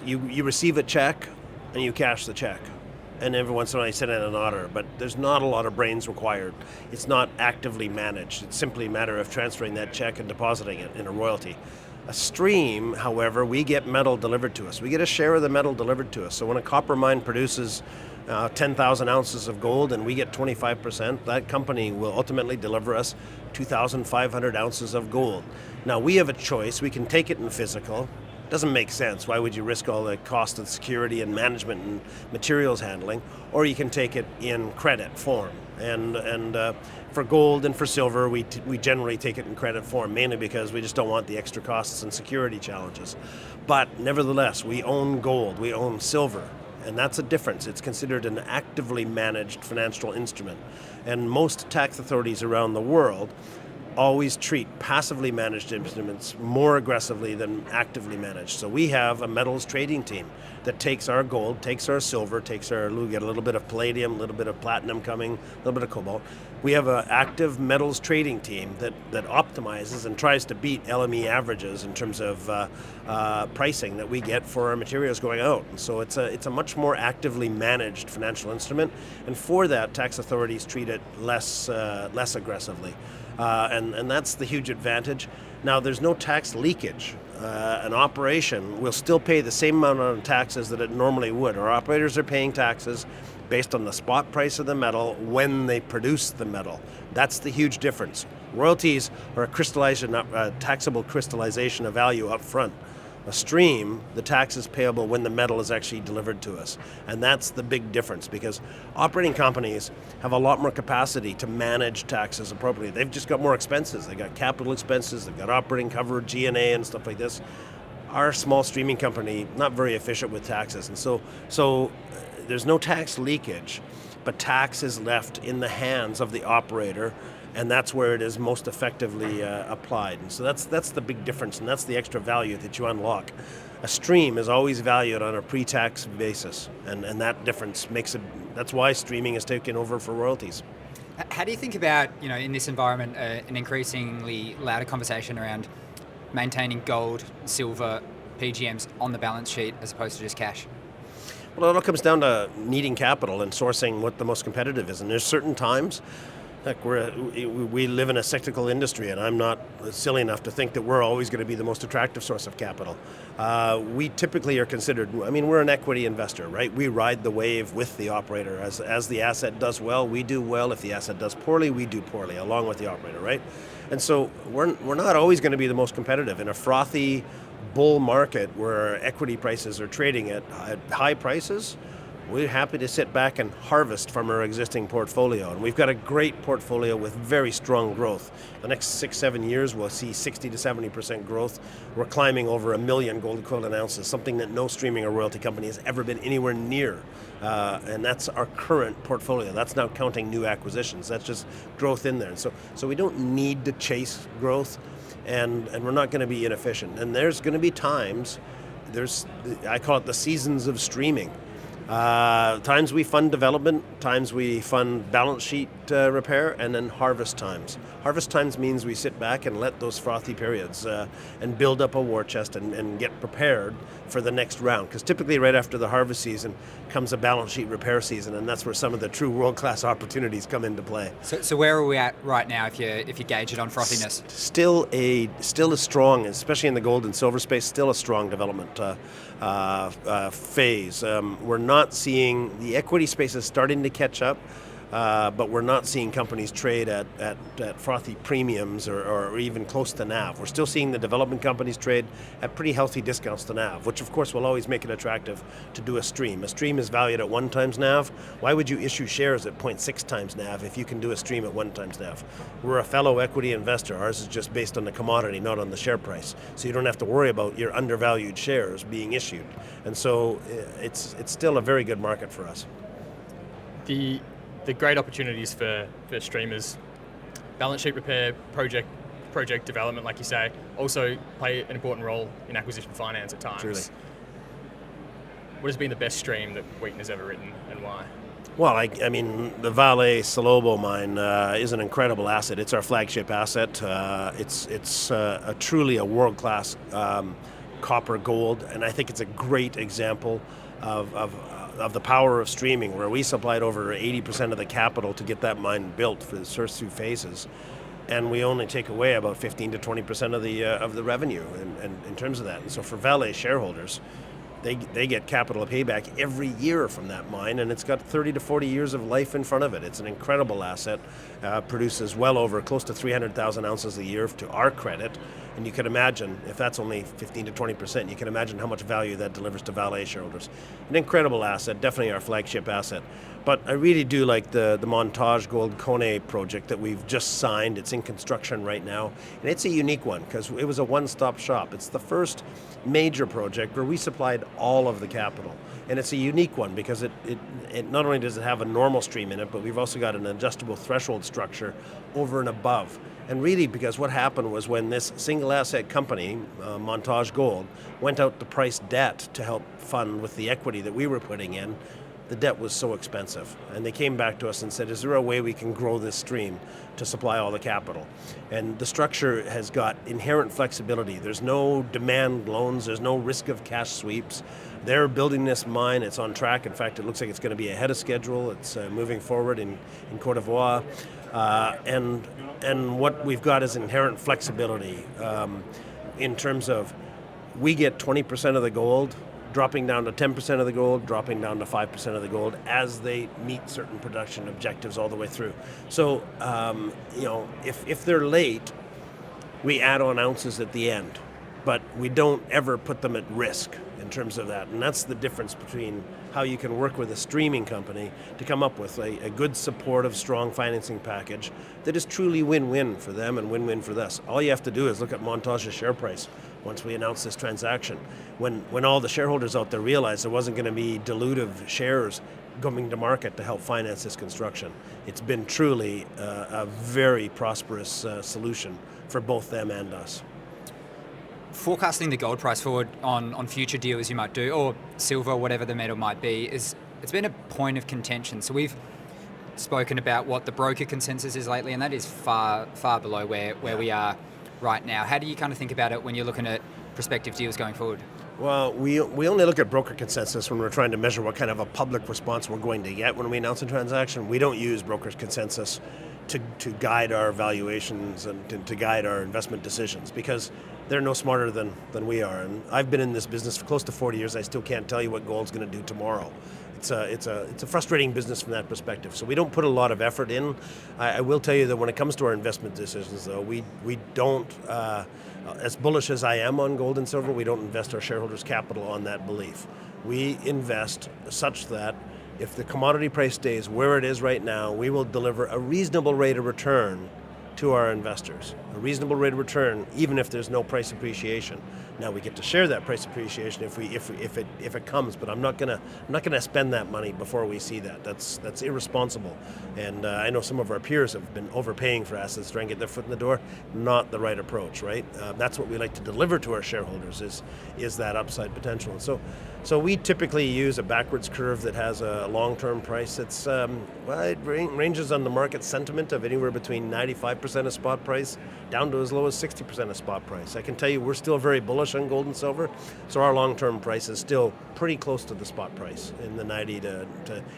Speaker 4: you receive a check and you cash the check, and every once in a while you send in an auditor, but there's not a lot of brains required. It's not actively managed. It's simply a matter of transferring that check and depositing it in a royalty. A stream, however, we get metal delivered to us. We get a share of the metal delivered to us. So when a copper mine produces 10,000 ounces of gold and we get 25%, that company will ultimately deliver us 2,500 ounces of gold. Now we have a choice. We can take it in physical. Doesn't make sense. Why would you risk all the cost of security and management and materials handling? Or you can take it in credit form. And for gold and for silver, we generally take it in credit form, mainly because we just don't want the extra costs and security challenges. But nevertheless, we own gold, we own silver, and that's a difference. It's considered an actively managed financial instrument. And most tax authorities around the world always treat passively managed instruments more aggressively than actively managed. So we have a metals trading team that takes our gold, takes our silver, we get a little bit of palladium, a little bit of platinum coming, a little bit of cobalt. We have an active metals trading team that optimizes and tries to beat LME averages in terms of pricing that we get for our materials going out. And so it's a much more actively managed financial instrument, and for that, tax authorities treat it less aggressively. And that's the huge advantage. Now, there's no tax leakage. An operation will still pay the same amount of taxes that it normally would. Our operators are paying taxes based on the spot price of the metal when they produce the metal. That's the huge difference. Royalties are a taxable crystallization of value up front. A stream, the tax is payable when the metal is actually delivered to us. And that's the big difference, because operating companies have a lot more capacity to manage taxes appropriately. They've just got more expenses. They've got capital expenses, they've got operating cover, G&A and stuff like this. Our small streaming company, not very efficient with taxes. And so there's no tax leakage, but tax is left in the hands of the operator, and that's where it is most effectively applied. And so that's the big difference, and that's the extra value that you unlock. A stream is always valued on a pre-tax basis, and that difference makes it. That's why streaming is taken over for royalties.
Speaker 1: How do you think about, in this environment, an increasingly louder conversation around maintaining gold, silver, PGMs on the balance sheet as opposed to just cash?
Speaker 4: Well, it all comes down to needing capital and sourcing what the most competitive is, and there's certain times. Like we live in a cyclical industry, and I'm not silly enough to think that we're always going to be the most attractive source of capital. We typically are considered, we're an equity investor, right? We ride the wave with the operator. As the asset does well, we do well. If the asset does poorly, we do poorly, along with the operator, right? And so we're not always going to be the most competitive. In a frothy bull market where equity prices are trading at high prices, we're happy to sit back and harvest from our existing portfolio. And we've got a great portfolio with very strong growth. The next 6-7 years, we'll see 60 to 70% growth. We're climbing over 1 million gold equivalent ounces, something that no streaming or royalty company has ever been anywhere near. And that's our current portfolio. That's not counting new acquisitions. That's just growth in there. So we don't need to chase growth, and we're not going to be inefficient. And there's going to be times, I call it the seasons of streaming. Times we fund development, times we fund balance sheet repair, and then harvest times. Harvest times means we sit back and let those frothy periods and build up a war chest and get prepared for the next round. Because typically right after the harvest season comes a balance sheet repair season, and that's where some of the true world-class opportunities come into play.
Speaker 1: So where are we at right now if you gauge it on frothiness?
Speaker 4: Still a strong, especially in the gold and silver space, still a strong development phase. We're not seeing, the equity space is starting to catch up, but we're not seeing companies trade at frothy premiums or even close to NAV. We're still seeing the development companies trade at pretty healthy discounts to NAV, which of course will always make it attractive to do a stream. A stream is valued at 1 times NAV. Why would you issue shares at 0.6 times NAV if you can do a stream at 1 times NAV? We're a fellow equity investor. Ours is just based on the commodity, not on the share price. So you don't have to worry about your undervalued shares being issued. And so it's still a very good market for us.
Speaker 2: The great opportunities for streamers, balance sheet repair, project development, like you say, also play an important role in acquisition finance at times.
Speaker 4: Truly.
Speaker 2: What has been the best stream that Wheaton has ever written, and why?
Speaker 4: Well, the Vale Salobo mine is an incredible asset. It's our flagship asset. It's truly a world-class copper gold, and I think it's a great example of the power of streaming, where we supplied over 80% of the capital to get that mine built for the first 2 phases. and we only take away about 15 to 20% of the revenue, and in terms of that. And so for Vale shareholders, they get capital payback every year from that mine, and it's got 30 to 40 years of life in front of it. It's an incredible asset, produces well over close to 300,000 ounces a year to our credit, and you can imagine, if that's only 15 to 20%, you can imagine how much value that delivers to Vale shareholders. An incredible asset, definitely our flagship asset. But I really do like the Montage Gold Koné project that we've just signed. It's in construction right now, and it's a unique one because it was a one-stop shop. It's the first major project where we supplied all of the capital, and it's a unique one because it not only does it have a normal stream in it, but we've also got an adjustable threshold structure over and above. And really, because what happened was when this single asset company, Montage Gold, went out to price debt to help fund with the equity that we were putting in, the debt was so expensive. And they came back to us and said, is there a way we can grow this stream to supply all the capital? And the structure has got inherent flexibility. There's no demand loans, there's no risk of cash sweeps. They're building this mine, it's on track. In fact, it looks like it's going to be ahead of schedule. It's moving forward in Côte d'Ivoire. And what we've got is inherent flexibility in terms of we get 20% of the gold, dropping down to 10% of the gold, dropping down to 5% of the gold as they meet certain production objectives all the way through. So, if they're late, we add on ounces at the end, but we don't ever put them at risk in terms of that. And that's the difference between how you can work with a streaming company to come up with a good, supportive, strong financing package that is truly win-win for them and win-win for us. All you have to do is look at Montage's share price once we announce this transaction. When all the shareholders out there realized there wasn't going to be dilutive shares coming to market to help finance this construction. It's been truly a very prosperous solution for both them and us.
Speaker 1: Forecasting the gold price forward on future deals you might do, or silver, whatever the metal might be, it's been a point of contention. So we've spoken about what the broker consensus is lately, and that is far below where we are right now. How do you kind of think about it when you're looking at prospective deals going forward?
Speaker 4: Well, we only look at broker consensus when we're trying to measure what kind of a public response we're going to get when we announce a transaction. We don't use broker consensus to guide our valuations and to guide our investment decisions because they're no smarter than we are. And I've been in this business for close to 40 years. I still can't tell you what gold's going to do tomorrow. It's a frustrating business from that perspective. So we don't put a lot of effort in. I will tell you that when it comes to our investment decisions, though, we don't, as bullish as I am on gold and silver, we don't invest our shareholders' capital on that belief. We invest such that if the commodity price stays where it is right now, we will deliver a reasonable rate of return to our investors. A reasonable rate of return, even if there's no price appreciation. Now we get to share that price appreciation if it comes, but I'm not gonna spend that money before we see that. That's irresponsible. And I know some of our peers have been overpaying for assets, trying to get their foot in the door. Not the right approach, right? That's what we like to deliver to our shareholders is that upside potential. And so we typically use a backwards curve that has a long-term price that's it ranges on the market sentiment of anywhere between 95% of spot price down to as low as 60% of spot price. I can tell you we're still very bullish on gold and silver, so our long-term price is still pretty close to the spot price in the 90 to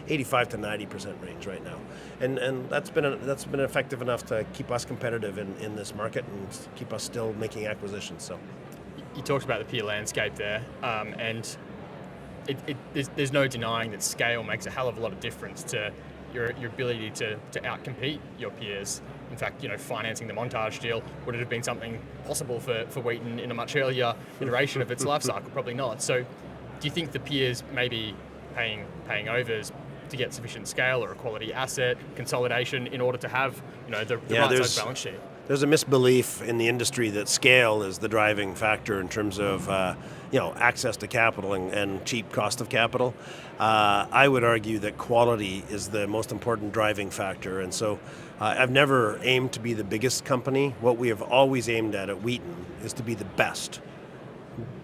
Speaker 4: 85 to 90% range right now, and that's been effective enough to keep us competitive in this market and keep us still making acquisitions. So
Speaker 2: you talked about the peer landscape there, and there's no denying that scale makes a hell of a lot of difference to your ability to outcompete your peers. In fact, financing the Montage deal, would it have been something possible for Wheaton in a much earlier iteration of its life cycle? Probably not. So do you think the peers may be paying overs to get sufficient scale or a quality asset, consolidation, in order to have the right size balance sheet?
Speaker 4: There's a misbelief in the industry that scale is the driving factor in terms of access to capital and cheap cost of capital. I would argue that quality is the most important driving factor, and so I've never aimed to be the biggest company. What we have always aimed at Wheaton is to be the best.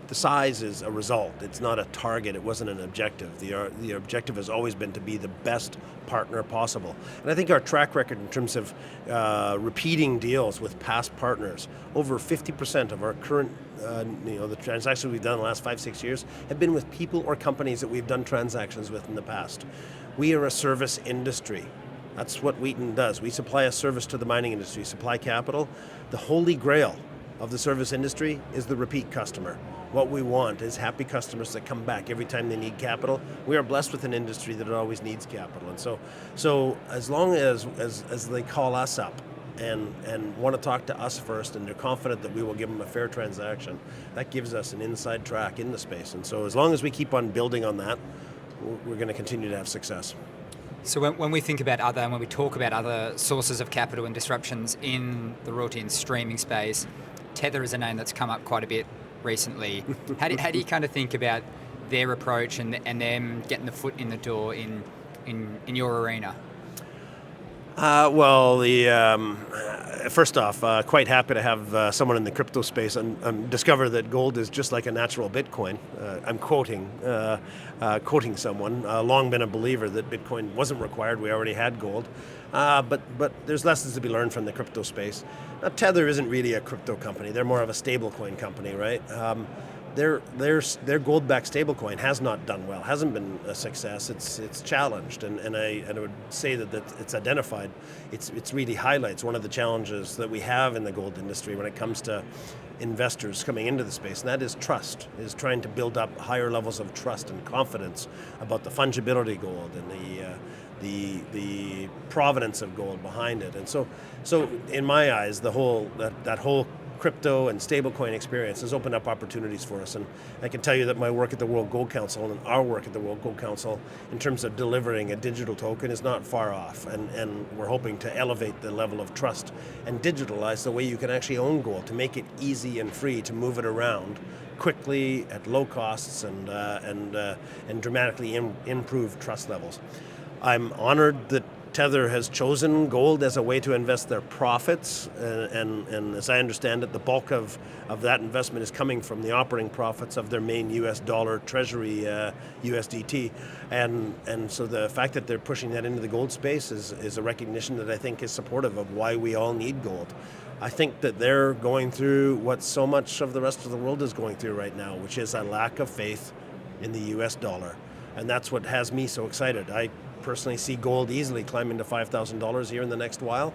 Speaker 4: The size is a result. It's not a target. It wasn't an objective. The objective has always been to be the best partner possible. And I think our track record in terms of repeating deals with past partners, over 50% of our current, the transactions we've done in the last 5-6 years have been with people or companies that we've done transactions with in the past. We are a service industry. That's what Wheaton does. We supply a service to the mining industry, supply capital. The holy grail of the service industry is the repeat customer. What we want is happy customers that come back every time they need capital. We are blessed with an industry that always needs capital. And so as long as they call us up and want to talk to us first, and they're confident that we will give them a fair transaction, that gives us an inside track in the space. And so as long as we keep on building on that, we're going to continue to have success.
Speaker 1: So when we think about when we talk about other sources of capital and disruptions in the royalty and streaming space, Tether is a name that's come up quite a bit recently. How do you kind of think about their approach and them getting the foot in the door in your arena?
Speaker 4: First off, quite happy to have someone in the crypto space and discover that gold is just like a natural Bitcoin. I'm quoting someone. Long been a believer that Bitcoin wasn't required. We already had gold. But there's lessons to be learned from the crypto space. Now, Tether isn't really a crypto company. They're more of a stablecoin company, right? Their gold-backed stablecoin has not done well, hasn't been a success. It's challenged, and I would say that it's identified. It's really highlights one of the challenges that we have in the gold industry when it comes to investors coming into the space, and that is trust, is trying to build up higher levels of trust and confidence about the fungibility of gold and the provenance of gold behind it. And so in my eyes, that whole crypto and stablecoin experience has opened up opportunities for us. And I can tell you that my work at the World Gold Council and our work at the World Gold Council in terms of delivering a digital token is not far off. And we're hoping to elevate the level of trust and digitalize the way you can actually own gold, to make it easy and free to move it around quickly at low costs and dramatically improve trust levels. I'm honored that Tether has chosen gold as a way to invest their profits, and as I understand it, the bulk of that investment is coming from the operating profits of their main US dollar treasury, USDT, and so the fact that they're pushing that into the gold space is a recognition that I think is supportive of why we all need gold. I think that they're going through what so much of the rest of the world is going through right now, which is a lack of faith in the US dollar, and that's what has me so excited. I personally see gold easily climbing to $5,000 here in the next while,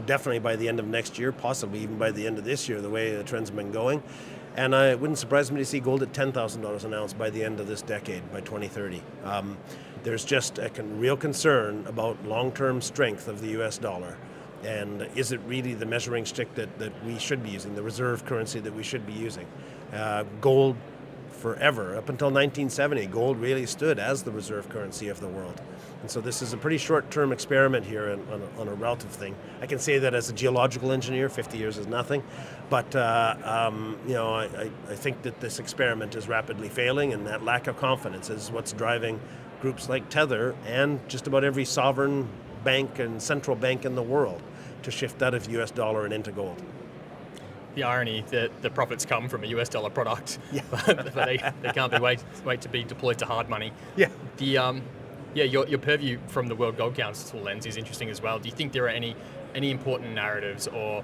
Speaker 4: definitely by the end of next year, possibly even by the end of this year, the way the trend's been going. And it wouldn't surprise me to see gold at $10,000 an ounce by the end of this decade, by 2030. There's just a real concern about long-term strength of the US dollar. And is it really the measuring stick that we should be using, the reserve currency that we should be using? Gold forever. Up until 1970, gold really stood as the reserve currency of the world. And so this is a pretty short-term experiment here on a relative thing. I can say that as a geological engineer, 50 years is nothing. But I think that this experiment is rapidly failing, and that lack of confidence is what's driving groups like Tether and just about every sovereign bank and central bank in the world to shift out of US dollar and into gold.
Speaker 2: The irony that the profits come from a US dollar product, but they can't be wait to be deployed to hard money.
Speaker 4: Yeah.
Speaker 2: Your purview from the World Gold Council lens is interesting as well. Do you think there are any important narratives or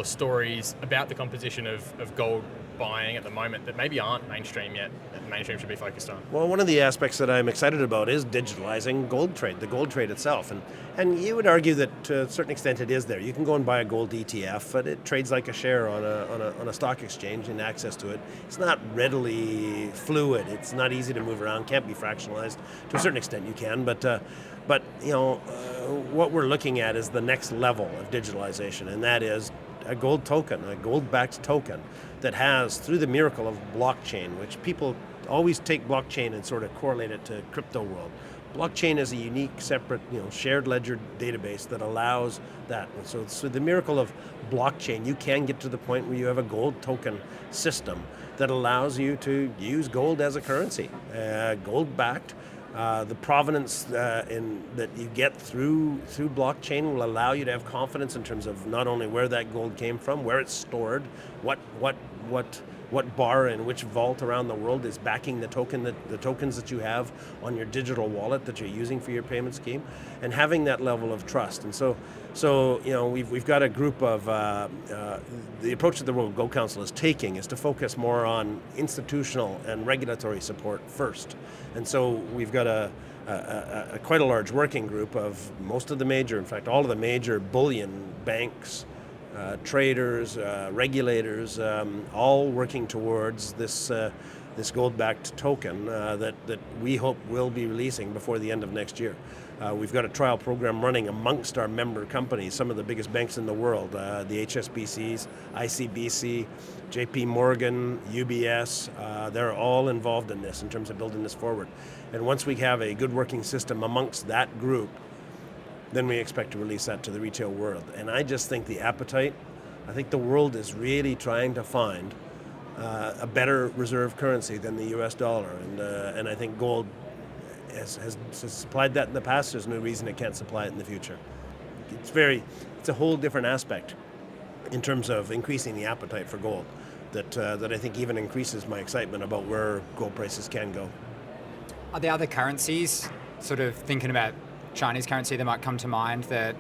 Speaker 2: stories about the composition of gold buying at the moment that maybe aren't mainstream yet, that the mainstream should be focused on?
Speaker 4: Well, one of the aspects that I'm excited about is digitalizing gold trade, the gold trade itself. And you would argue that to a certain extent it is there. You can go and buy a gold ETF, but it trades like a share on a stock exchange, and access to it. It's not readily fluid. It's not easy to move around, can't be fractionalized. To a certain extent you can, but what we're looking at is the next level of digitalization, and that is a gold token, a gold-backed token that has, through the miracle of blockchain, which people always take blockchain and sort of correlate it to crypto world. Blockchain is a unique, separate, shared ledger database that allows that. And so the miracle of blockchain, you can get to the point where you have a gold token system that allows you to use gold as a currency, gold-backed. The provenance that you get through blockchain will allow you to have confidence in terms of not only where that gold came from, where it's stored, what bar and which vault around the world is backing the tokens that you have on your digital wallet that you're using for your payment scheme, and having that level of trust. And so we've got a group of the approach that the World Gold Council is taking is to focus more on institutional and regulatory support first. And so we've got a quite a large working group of most of the major, in fact, all of the major bullion banks, traders, regulators, all working towards this gold-backed token that we hope will be releasing before the end of next year. We've got a trial program running amongst our member companies, some of the biggest banks in the world, the HSBCs, ICBC, JP Morgan, UBS, they're all involved in this in terms of building this forward. And once we have a good working system amongst that group, then we expect to release that to the retail world. And I just think the appetite, I think the world is really trying to find a better reserve currency than the US dollar. And I think gold has supplied that in the past. There's no reason it can't supply it in the future. It's a whole different aspect in terms of increasing the appetite for gold that I think even increases my excitement about where gold prices can go.
Speaker 1: Are there other currencies, sort of thinking about Chinese currency, that might come to mind that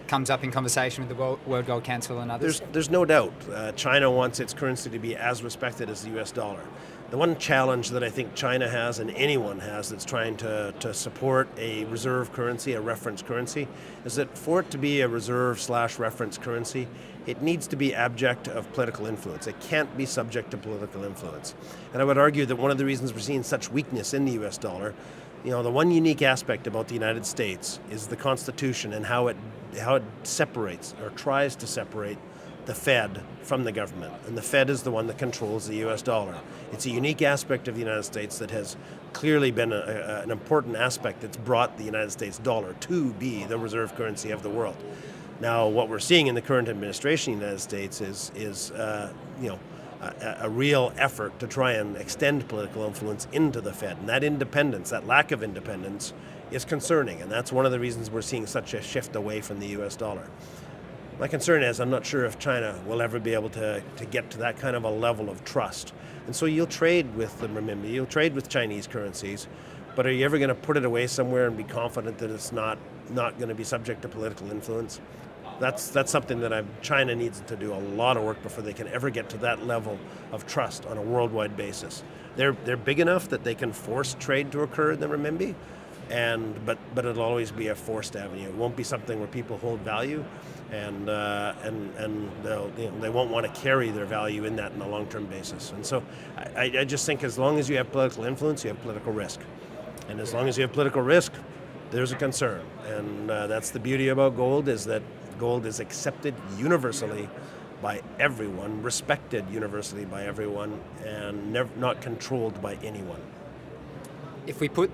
Speaker 1: comes up in conversation with the World Gold Council and others?
Speaker 4: There's no doubt China wants its currency to be as respected as the US dollar. The one challenge that I think China has and anyone has that's trying to support a reserve currency, a reference currency, is that for it to be a reserve/reference currency, it needs to be abject of political influence. It can't be subject to political influence. And I would argue that one of the reasons we're seeing such weakness in the US dollar, the one unique aspect about the United States is the Constitution and how it separates or tries to separate the Fed from the government. And the Fed is the one that controls the US dollar. It's a unique aspect of the United States that has clearly been an important aspect that's brought the United States dollar to be the reserve currency of the world. Now, what we're seeing in the current administration in the United States is a real effort to try and extend political influence into the Fed. And that independence, that lack of independence, is concerning. And that's one of the reasons we're seeing such a shift away from the US dollar. My concern is I'm not sure if China will ever be able to get to that kind of a level of trust. And so you'll trade with the renminbi, you'll trade with Chinese currencies, but are you ever going to put it away somewhere and be confident that it's not going to be subject to political influence? That's something that China needs to do a lot of work before they can ever get to that level of trust on a worldwide basis. They're big enough that they can force trade to occur in the renminbi, but it'll always be a forced avenue. It won't be something where people hold value, and they won't want to carry their value in that on a long-term basis. And so I just think as long as you have political influence, you have political risk. And as long as you have political risk, there's a concern. And that's the beauty about gold, is that gold is accepted universally by everyone, respected universally by everyone, and not controlled by anyone.
Speaker 1: If we put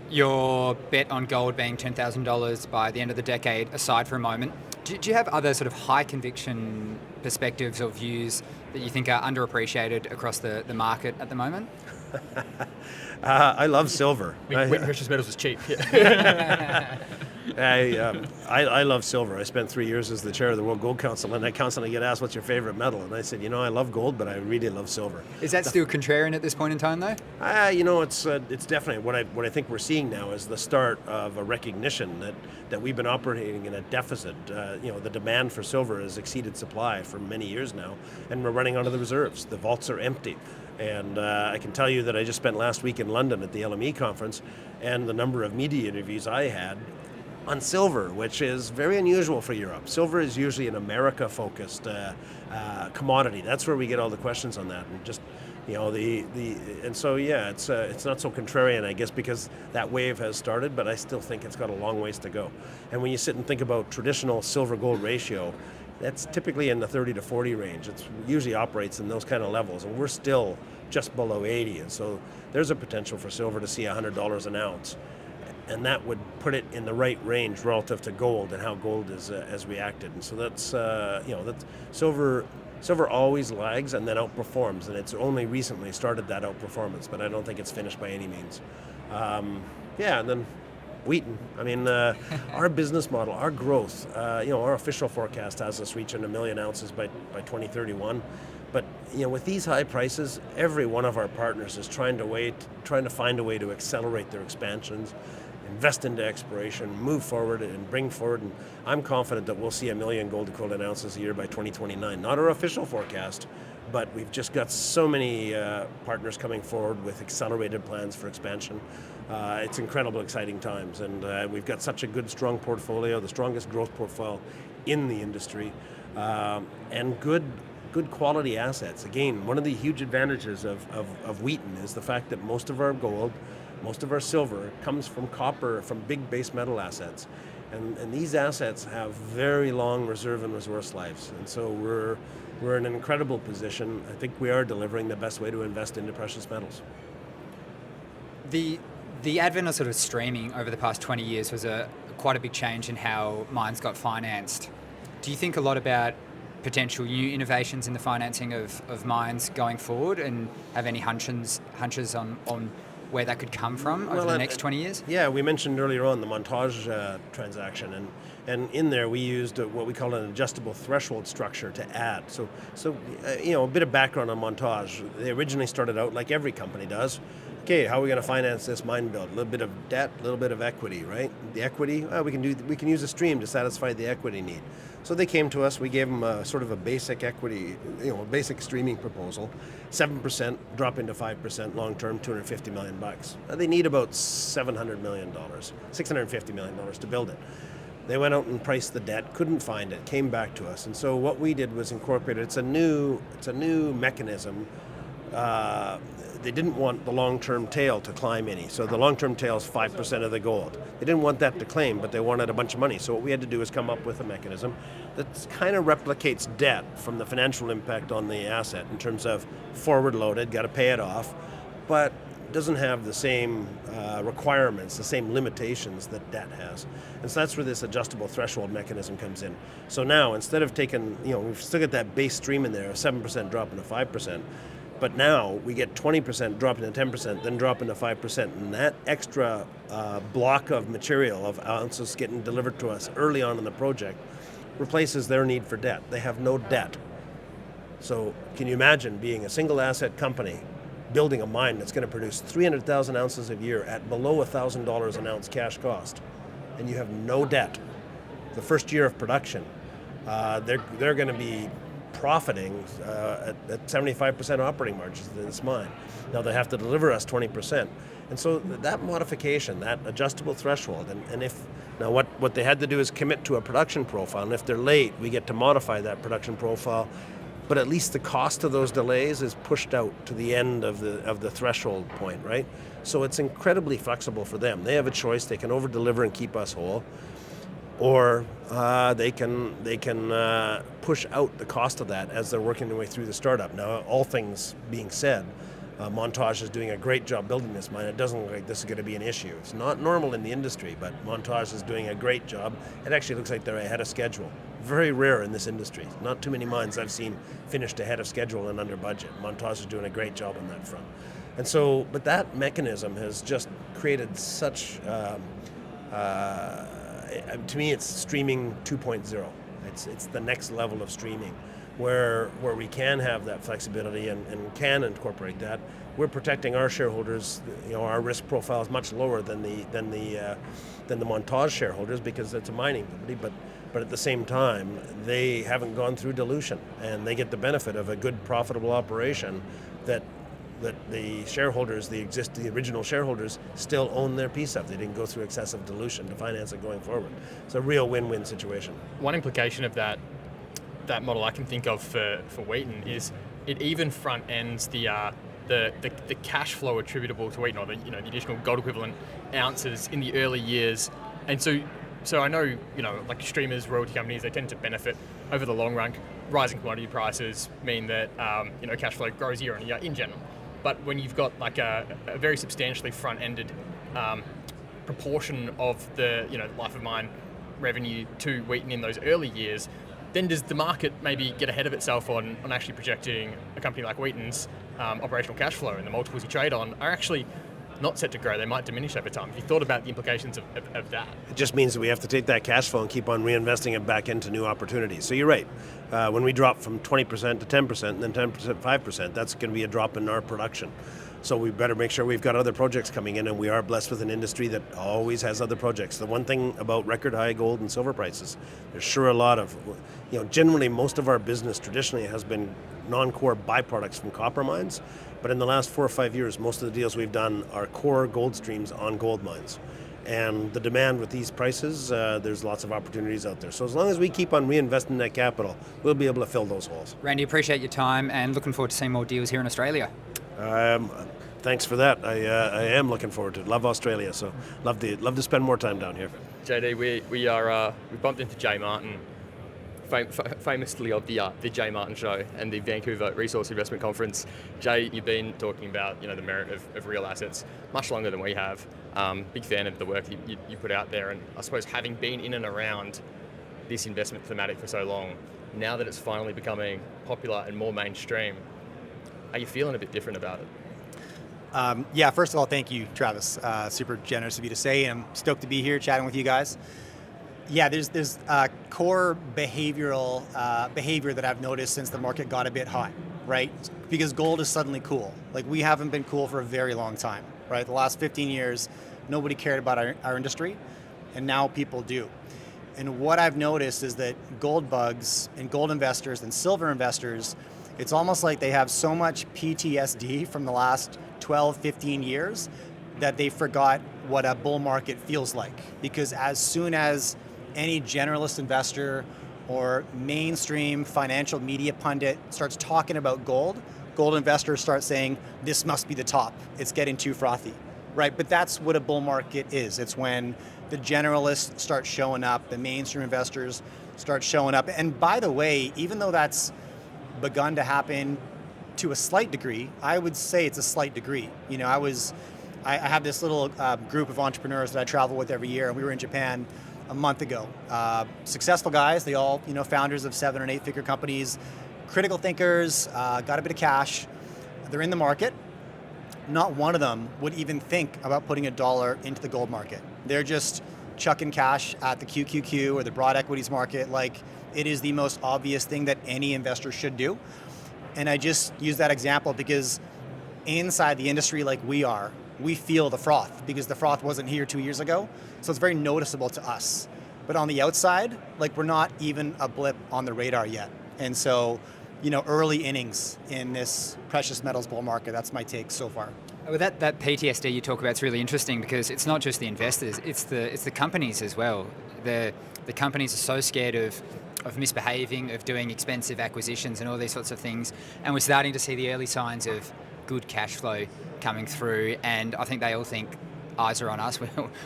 Speaker 1: your bet on gold being $10,000 by the end of the decade aside for a moment, do you have other sort of high conviction perspectives or views that you think are underappreciated across the market at the moment?
Speaker 3: I love silver.
Speaker 2: Wheaton Precious Metals is cheap.
Speaker 3: I love silver. I spent 3 years as the chair of the World Gold Council, and I constantly get asked, what's your favorite metal? And I said, I love gold, but I really love silver.
Speaker 1: Is that still contrarian at this point in time, though?
Speaker 3: It's definitely what I think we're seeing now is the start of a recognition that we've been operating in a deficit. The demand for silver has exceeded supply for many years now, and we're running out of the reserves. The vaults are empty. And I can tell you that I just spent last week in London at the LME conference, and the number of media interviews I had on silver, which is very unusual for Europe. Silver is usually an America-focused commodity. That's where we get all the questions on that, and just it's not so contrarian, I guess, because that wave has started, but I still think it's got a long ways to go. And when you sit and think about traditional silver-gold ratio, that's typically in the 30 to 40 range. It usually operates in those kind of levels, and we're still just below 80. And so there's a potential for silver to see $100 an ounce, and that would put it in the right range relative to gold and how gold has reacted. And so that's silver always lags and then outperforms, and it's only recently started that outperformance, but I don't think it's finished by any means. And then Wheaton. Our business model, our growth, our official forecast has us reaching 1 million ounces by 2031. But with these high prices, every one of our partners is trying to find a way to accelerate their expansions, invest into exploration, move forward and bring forward. And I'm confident that we'll see 1 million gold equivalent ounces a year by 2029. Not our official forecast, but we've just got so many partners coming forward with accelerated plans for expansion.
Speaker 4: It's incredible, exciting times, and we've got such a good, strong portfolio, the strongest growth profile in the industry, and good quality assets. Again, one of the huge advantages of Wheaton is the fact that most of our gold, most of our silver comes from copper, from big base metal assets. And these assets have very long reserve and resource lives. And so we're in an incredible position. I think we are delivering the best way to invest into precious metals.
Speaker 1: The advent of sort of streaming over the past 20 years was quite a big change in how mines got financed. Do you think a lot about potential new innovations in the financing of mines going forward, and have any hunches on where that could come from over the next 20 years?
Speaker 4: Yeah, we mentioned earlier on the Montage transaction, and in there we used what we call an adjustable threshold structure to add. So a bit of background on Montage. They originally started out like every company does. Okay, how are we going to finance this mine build? A little bit of debt, a little bit of equity, right? The equity, we can use a stream to satisfy the equity need. So they came to us. We gave them a sort of a basic equity, basic streaming proposal, 7%, drop into 5% long term, $250 million. They need about $700 million, $650 million to build it. They went out and priced the debt, couldn't find it, came back to us, and so what we did was incorporate it. It's a new mechanism. They didn't want the long-term tail to climb any. So the long-term tail is 5% of the gold. They didn't want that to claim, but they wanted a bunch of money. So what we had to do is come up with a mechanism that kind of replicates debt from the financial impact on the asset in terms of forward-loaded, got to pay it off, but doesn't have the same requirements, the same limitations that debt has. And so that's where this adjustable threshold mechanism comes in. So now, instead of taking, we've still got that base stream in there, a 7% drop into 5%, but now we get 20% drop into 10%, then drop into 5%. And that extra block of material, of ounces getting delivered to us early on in the project, replaces their need for debt. They have no debt. So can you imagine being a single asset company building a mine that's going to produce 300,000 ounces a year at below $1,000 an ounce cash cost, and you have no debt? The first year of production, they're going to be profiting at 75% operating margins in this mine. Now they have to deliver us 20%. And so that modification, that adjustable threshold, and if, now what they had to do is commit to a production profile, and if they're late, we get to modify that production profile, but at least the cost of those delays is pushed out to the end of the threshold point, right? So it's incredibly flexible for them. They have a choice. They can over-deliver and keep us whole, or they can push out the cost of that as they're working their way through the startup. Now, all things being said, Montage is doing a great job building this mine. It doesn't look like this is going to be an issue. It's not normal in the industry, but Montage is doing a great job. It actually looks like they're ahead of schedule. Very rare in this industry. Not too many mines I've seen finished ahead of schedule and under budget. Montage is doing a great job on that front. And so, but that mechanism has just created such, to me, it's streaming 2.0. It's the next level of streaming, where we can have that flexibility and can incorporate that. We're protecting our shareholders. Our risk profile is much lower than the Montage shareholders, because it's a mining company. But at the same time, they haven't gone through dilution, and they get the benefit of a good, profitable operation that the shareholders, the original shareholders, still own their piece of. They didn't go through excessive dilution to finance it going forward. It's a real win-win situation.
Speaker 2: One implication of that model I can think of for Wheaton is it even front ends the cash flow attributable to Wheaton, or the additional gold equivalent ounces in the early years. And so I know, like streamers, royalty companies, they tend to benefit over the long run. Rising commodity prices mean that cash flow grows year on year in general. But when you've got like a very substantially front-ended proportion of the life of mine revenue to Wheaton in those early years, then does the market maybe get ahead of itself on actually projecting a company like Wheaton's operational cash flow, and the multiples you trade on are actually not set to grow? They might diminish over time. Have you thought about the implications of that?
Speaker 4: It just means that we have to take that cash flow and keep on reinvesting it back into new opportunities. So you're right. When we drop from 20% to 10% and then 10% to 5%, that's going to be a drop in our production. So we better make sure we've got other projects coming in, and we are blessed with an industry that always has other projects. The one thing about record high gold and silver prices, there's sure a lot of, generally most of our business traditionally has been non-core byproducts from copper mines. But in the last 4 or 5 years, most of the deals we've done are core gold streams on gold mines. And the demand with these prices, there's lots of opportunities out there. So as long as we keep on reinvesting that capital, we'll be able to fill those holes.
Speaker 1: Randy, appreciate your time and looking forward to seeing more deals here in Australia.
Speaker 4: Thanks for that. I am looking forward to it. Love Australia, so love to spend more time down here.
Speaker 2: JD, we bumped into Jay Martin, famously of the Jay Martin Show and the Vancouver Resource Investment Conference. Jay, you've been talking about the merit of real assets much longer than we have. Big fan of the work you put out there, and I suppose having been in and around this investment thematic for so long, now that it's finally becoming popular and more mainstream, are you feeling a bit different about it?
Speaker 5: Yeah, first of all, thank you, Travis. Super generous of you to say, and I'm stoked to be here chatting with you guys. Yeah, there's core behavioral behavior that I've noticed since the market got a bit hot, right? Because gold is suddenly cool. Like, we haven't been cool for a very long time, right? The last 15 years, nobody cared about our industry, and now people do. And what I've noticed is that gold bugs and gold investors and silver investors, it's almost like they have so much PTSD from the last 12, 15 years that they forgot what a bull market feels like. Because as soon as any generalist investor or mainstream financial media pundit starts talking about gold investors start saying, this must be the top. It's getting too frothy, right? But that's what a bull market is. It's when the generalists start showing up, the mainstream investors start showing up. And by the way, even though that's begun to happen to a slight degree, I would say it's a slight degree. I have this little group of entrepreneurs that I travel with every year, and we were in Japan a month ago. Successful guys, they all, founders of 7 and 8 figure companies, critical thinkers, got a bit of cash. They're in the market. Not one of them would even think about putting $1 into the gold market. They're just chucking cash at the QQQ or the broad equities market like it is the most obvious thing that any investor should do. And I just use that example because inside the industry like we are, we feel the froth because the froth wasn't here 2 years ago. So it's very noticeable to us. But on the outside, we're not even a blip on the radar yet. And so, early innings in this precious metals bull market, that's my take so far.
Speaker 1: Well, that PTSD you talk about is really interesting because it's not just the investors, it's the companies as well. The companies are so scared of misbehaving, of doing expensive acquisitions and all these sorts of things. And we're starting to see the early signs of good cash flow coming through. And I think they all think eyes are on us.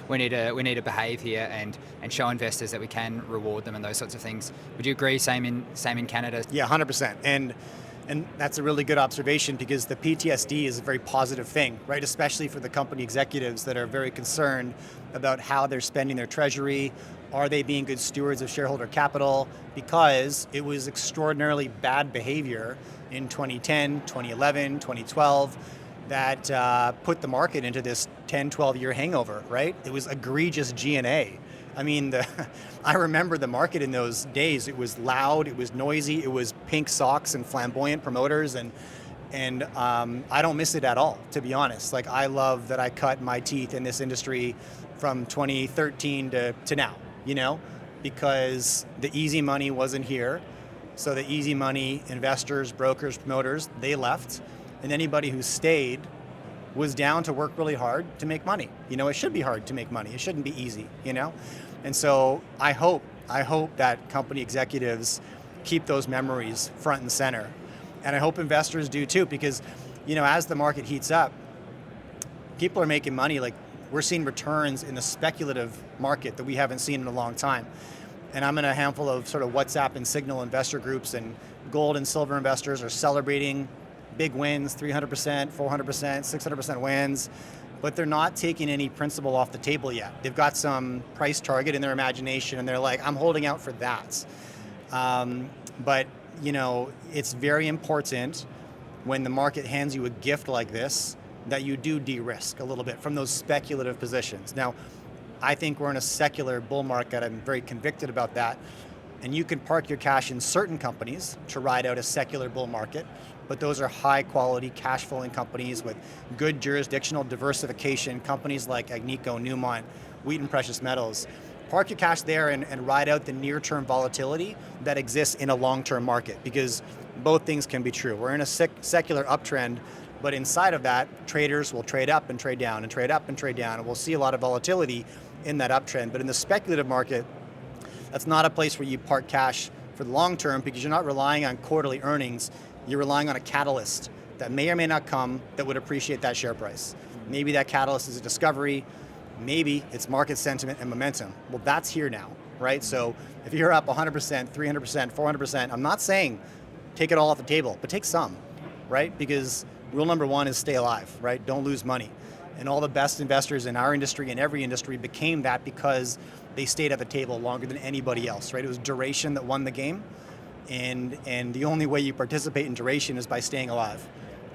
Speaker 1: We need to behave here and show investors that we can reward them and those sorts of things. Would you agree? Same in Canada?
Speaker 5: Yeah, 100%. And that's a really good observation because the PTSD is a very positive thing, right? Especially for the company executives that are very concerned about how they're spending their treasury. Are they being good stewards of shareholder capital? Because it was extraordinarily bad behavior in 2010, 2011, 2012 that put the market into this 10, 12-year hangover, right? It was egregious G&A. I mean, I remember the market in those days. It was loud, it was noisy, it was pink socks and flamboyant promoters, and I don't miss it at all, to be honest. I love that I cut my teeth in this industry from 2013 to now, because the easy money wasn't here. So the easy money investors, brokers, promoters, they left, and anybody who stayed was down to work really hard to make money. It should be hard to make money. It shouldn't be easy, And so I hope that company executives keep those memories front and center. And I hope investors do too, because, as the market heats up, people are making money. We're seeing returns in the speculative market that we haven't seen in a long time. And I'm in a handful of sort of WhatsApp and Signal investor groups, and gold and silver investors are celebrating big wins, 300%, 400%, 600% wins, but they're not taking any principal off the table yet. They've got some price target in their imagination, and they're like, I'm holding out for that. But, it's very important when the market hands you a gift like this that you do de-risk a little bit from those speculative positions. Now, I think we're in a secular bull market. I'm very convicted about that. And you can park your cash in certain companies to ride out a secular bull market, but those are high quality cash flowing companies with good jurisdictional diversification, companies like Agnico, Newmont, Wheaton Precious Metals. Park your cash there and ride out the near term volatility that exists in a long term market, because both things can be true. We're in a secular uptrend, but inside of that, traders will trade up and trade down and trade up and trade down, and we'll see a lot of volatility in that uptrend. But in the speculative market, that's not a place where you park cash for the long term, because you're not relying on quarterly earnings. You're relying on a catalyst that may or may not come that would appreciate that share price. Maybe that catalyst is a discovery. Maybe it's market sentiment and momentum. Well, that's here now, right? So if you're up 100%, 300%, 400%, I'm not saying take it all off the table, but take some, right? Because rule number one is stay alive, right? Don't lose money. And all the best investors in our industry and every industry became that because they stayed at the table longer than anybody else, right? It was duration that won the game. And the only way you participate in duration is by staying alive.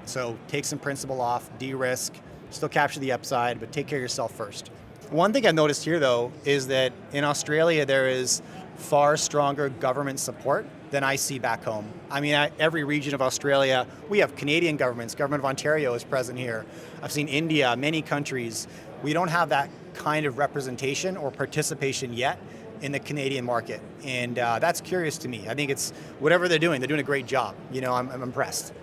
Speaker 5: So take some principal off, de-risk, still capture the upside, but take care of yourself first. One thing I've noticed here, though, is that in Australia there is far stronger government support than I see back home. I mean, every region of Australia, we have Canadian governments. Government of Ontario is present here. I've seen India, many countries. We don't have that kind of representation or participation yet in the Canadian market. And that's curious to me. I think it's whatever they're doing a great job. You know, I'm impressed.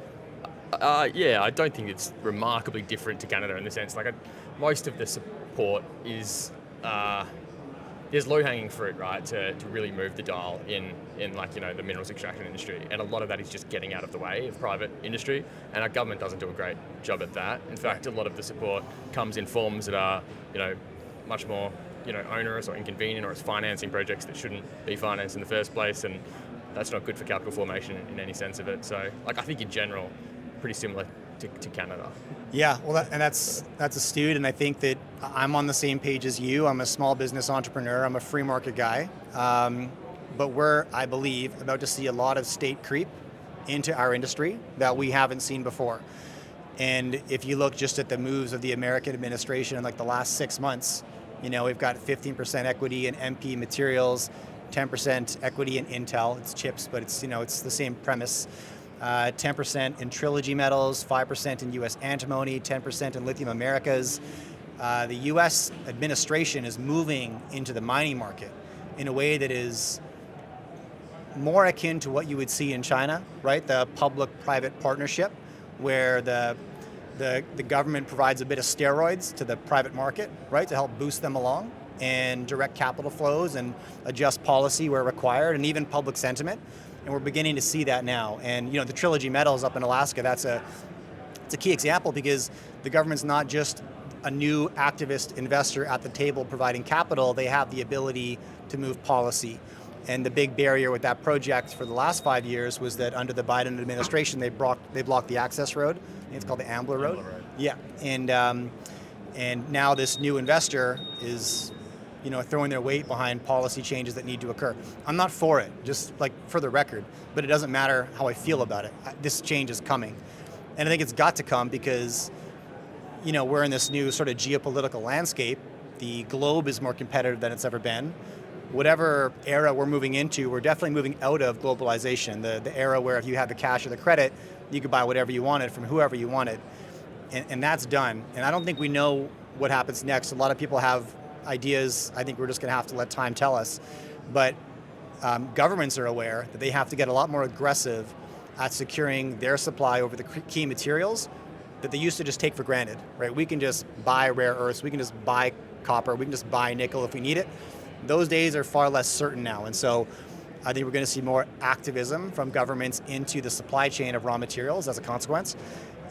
Speaker 2: Yeah, I don't think it's remarkably different to Canada in the sense, like most of the support is, there's low-hanging fruit, right, to really move the dial in like, you know, the minerals extraction industry. And a lot of that is just getting out of the way of private industry. And our government doesn't do a great job at that. In fact, a lot of the support comes in forms that are, you know, much more, you know, onerous or inconvenient, or it's financing projects that shouldn't be financed in the first place. And that's not good for capital formation in any sense of it. So, like, I think in general, pretty similar to Canada. Yeah,
Speaker 5: well, that's astute, and I think that I'm on the same page as you. I'm a small business entrepreneur. I'm a free market guy, but we're, I believe, about to see a lot of state creep into our industry that we haven't seen before. And if you look just at the moves of the American administration in like the last 6 months, you know, we've got 15% equity in MP Materials, 10% equity in Intel. It's chips, but it's, you know, it's the same premise. 10% in Trilogy Metals, 5% in U.S. antimony, 10% in Lithium Americas. The U.S. administration is moving into the mining market in a way that is more akin to what you would see in China, right? The public-private partnership, where the government provides a bit of steroids to the private market, right, to help boost them along and direct capital flows and adjust policy where required, and even public sentiment. And we're beginning to see that now. And, you know, the Trilogy Metals up in Alaska, it's a key example, because the government's not just a new activist investor at the table providing capital. They have the ability to move policy. And the big barrier with that project for the last 5 years was that under the Biden administration, they blocked the access road. I think it's called the Ambler Road. Yeah, and now this new investor is, you know, throwing their weight behind policy changes that need to occur. I'm not for it, just like for the record, but it doesn't matter how I feel about it. This change is coming. And I think it's got to come because, you know, we're in this new sort of geopolitical landscape. The globe is more competitive than it's ever been. Whatever era we're moving into, we're definitely moving out of globalization, the era where if you had the cash or the credit, you could buy whatever you wanted from whoever you wanted. And that's done. And I don't think we know what happens next. A lot of people have ideas. I think we're just going to have to let time tell us. But governments are aware that they have to get a lot more aggressive at securing their supply over the key materials that they used to just take for granted, right? We can just buy rare earths, we can just buy copper, we can just buy nickel if we need it. Those days are far less certain now. And so I think we're going to see more activism from governments into the supply chain of raw materials as a consequence.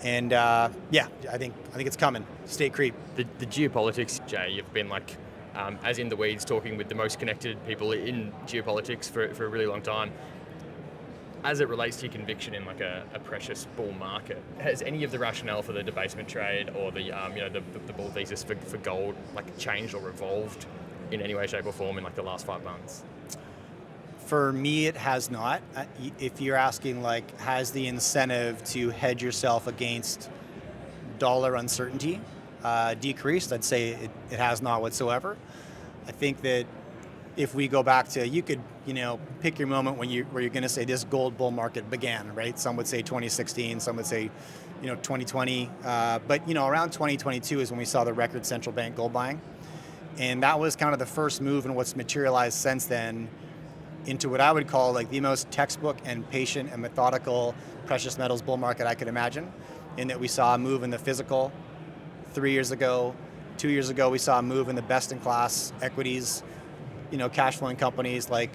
Speaker 5: And yeah, I think it's coming. State creep.
Speaker 2: The geopolitics, Jay, you've been like, as in the weeds, talking with the most connected people in geopolitics for a really long time. As it relates to your conviction in like a precious bull market, has any of the rationale for the debasement trade or the the bull thesis for gold like changed or evolved in any way, shape, or form in like the last 5 months?
Speaker 5: For me, it has not. If you're asking, like, has the incentive to hedge yourself against dollar uncertainty decreased, I'd say it has not whatsoever. I think that if we go back to, you could, you know, pick your moment where you're going to say this gold bull market began, right? Some would say 2016, some would say, you know, 2020. But, you know, around 2022 is when we saw the record central bank gold buying. And that was kind of the first move, and what's materialized since then into what I would call like the most textbook and patient and methodical precious metals bull market I could imagine, in that we saw a move in the physical 3 years ago. 2 years ago, we saw a move in the best-in-class equities, cash flowing companies like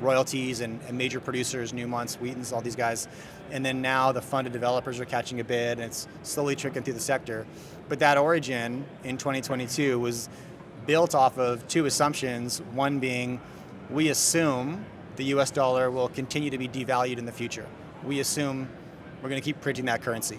Speaker 5: royalties and major producers, Newmonts, Wheatons, all these guys. And then now the funded developers are catching a bid, and it's slowly trickling through the sector. But that origin in 2022 was built off of two assumptions, one being we assume the US dollar will continue to be devalued in the future. We assume we're going to keep printing that currency.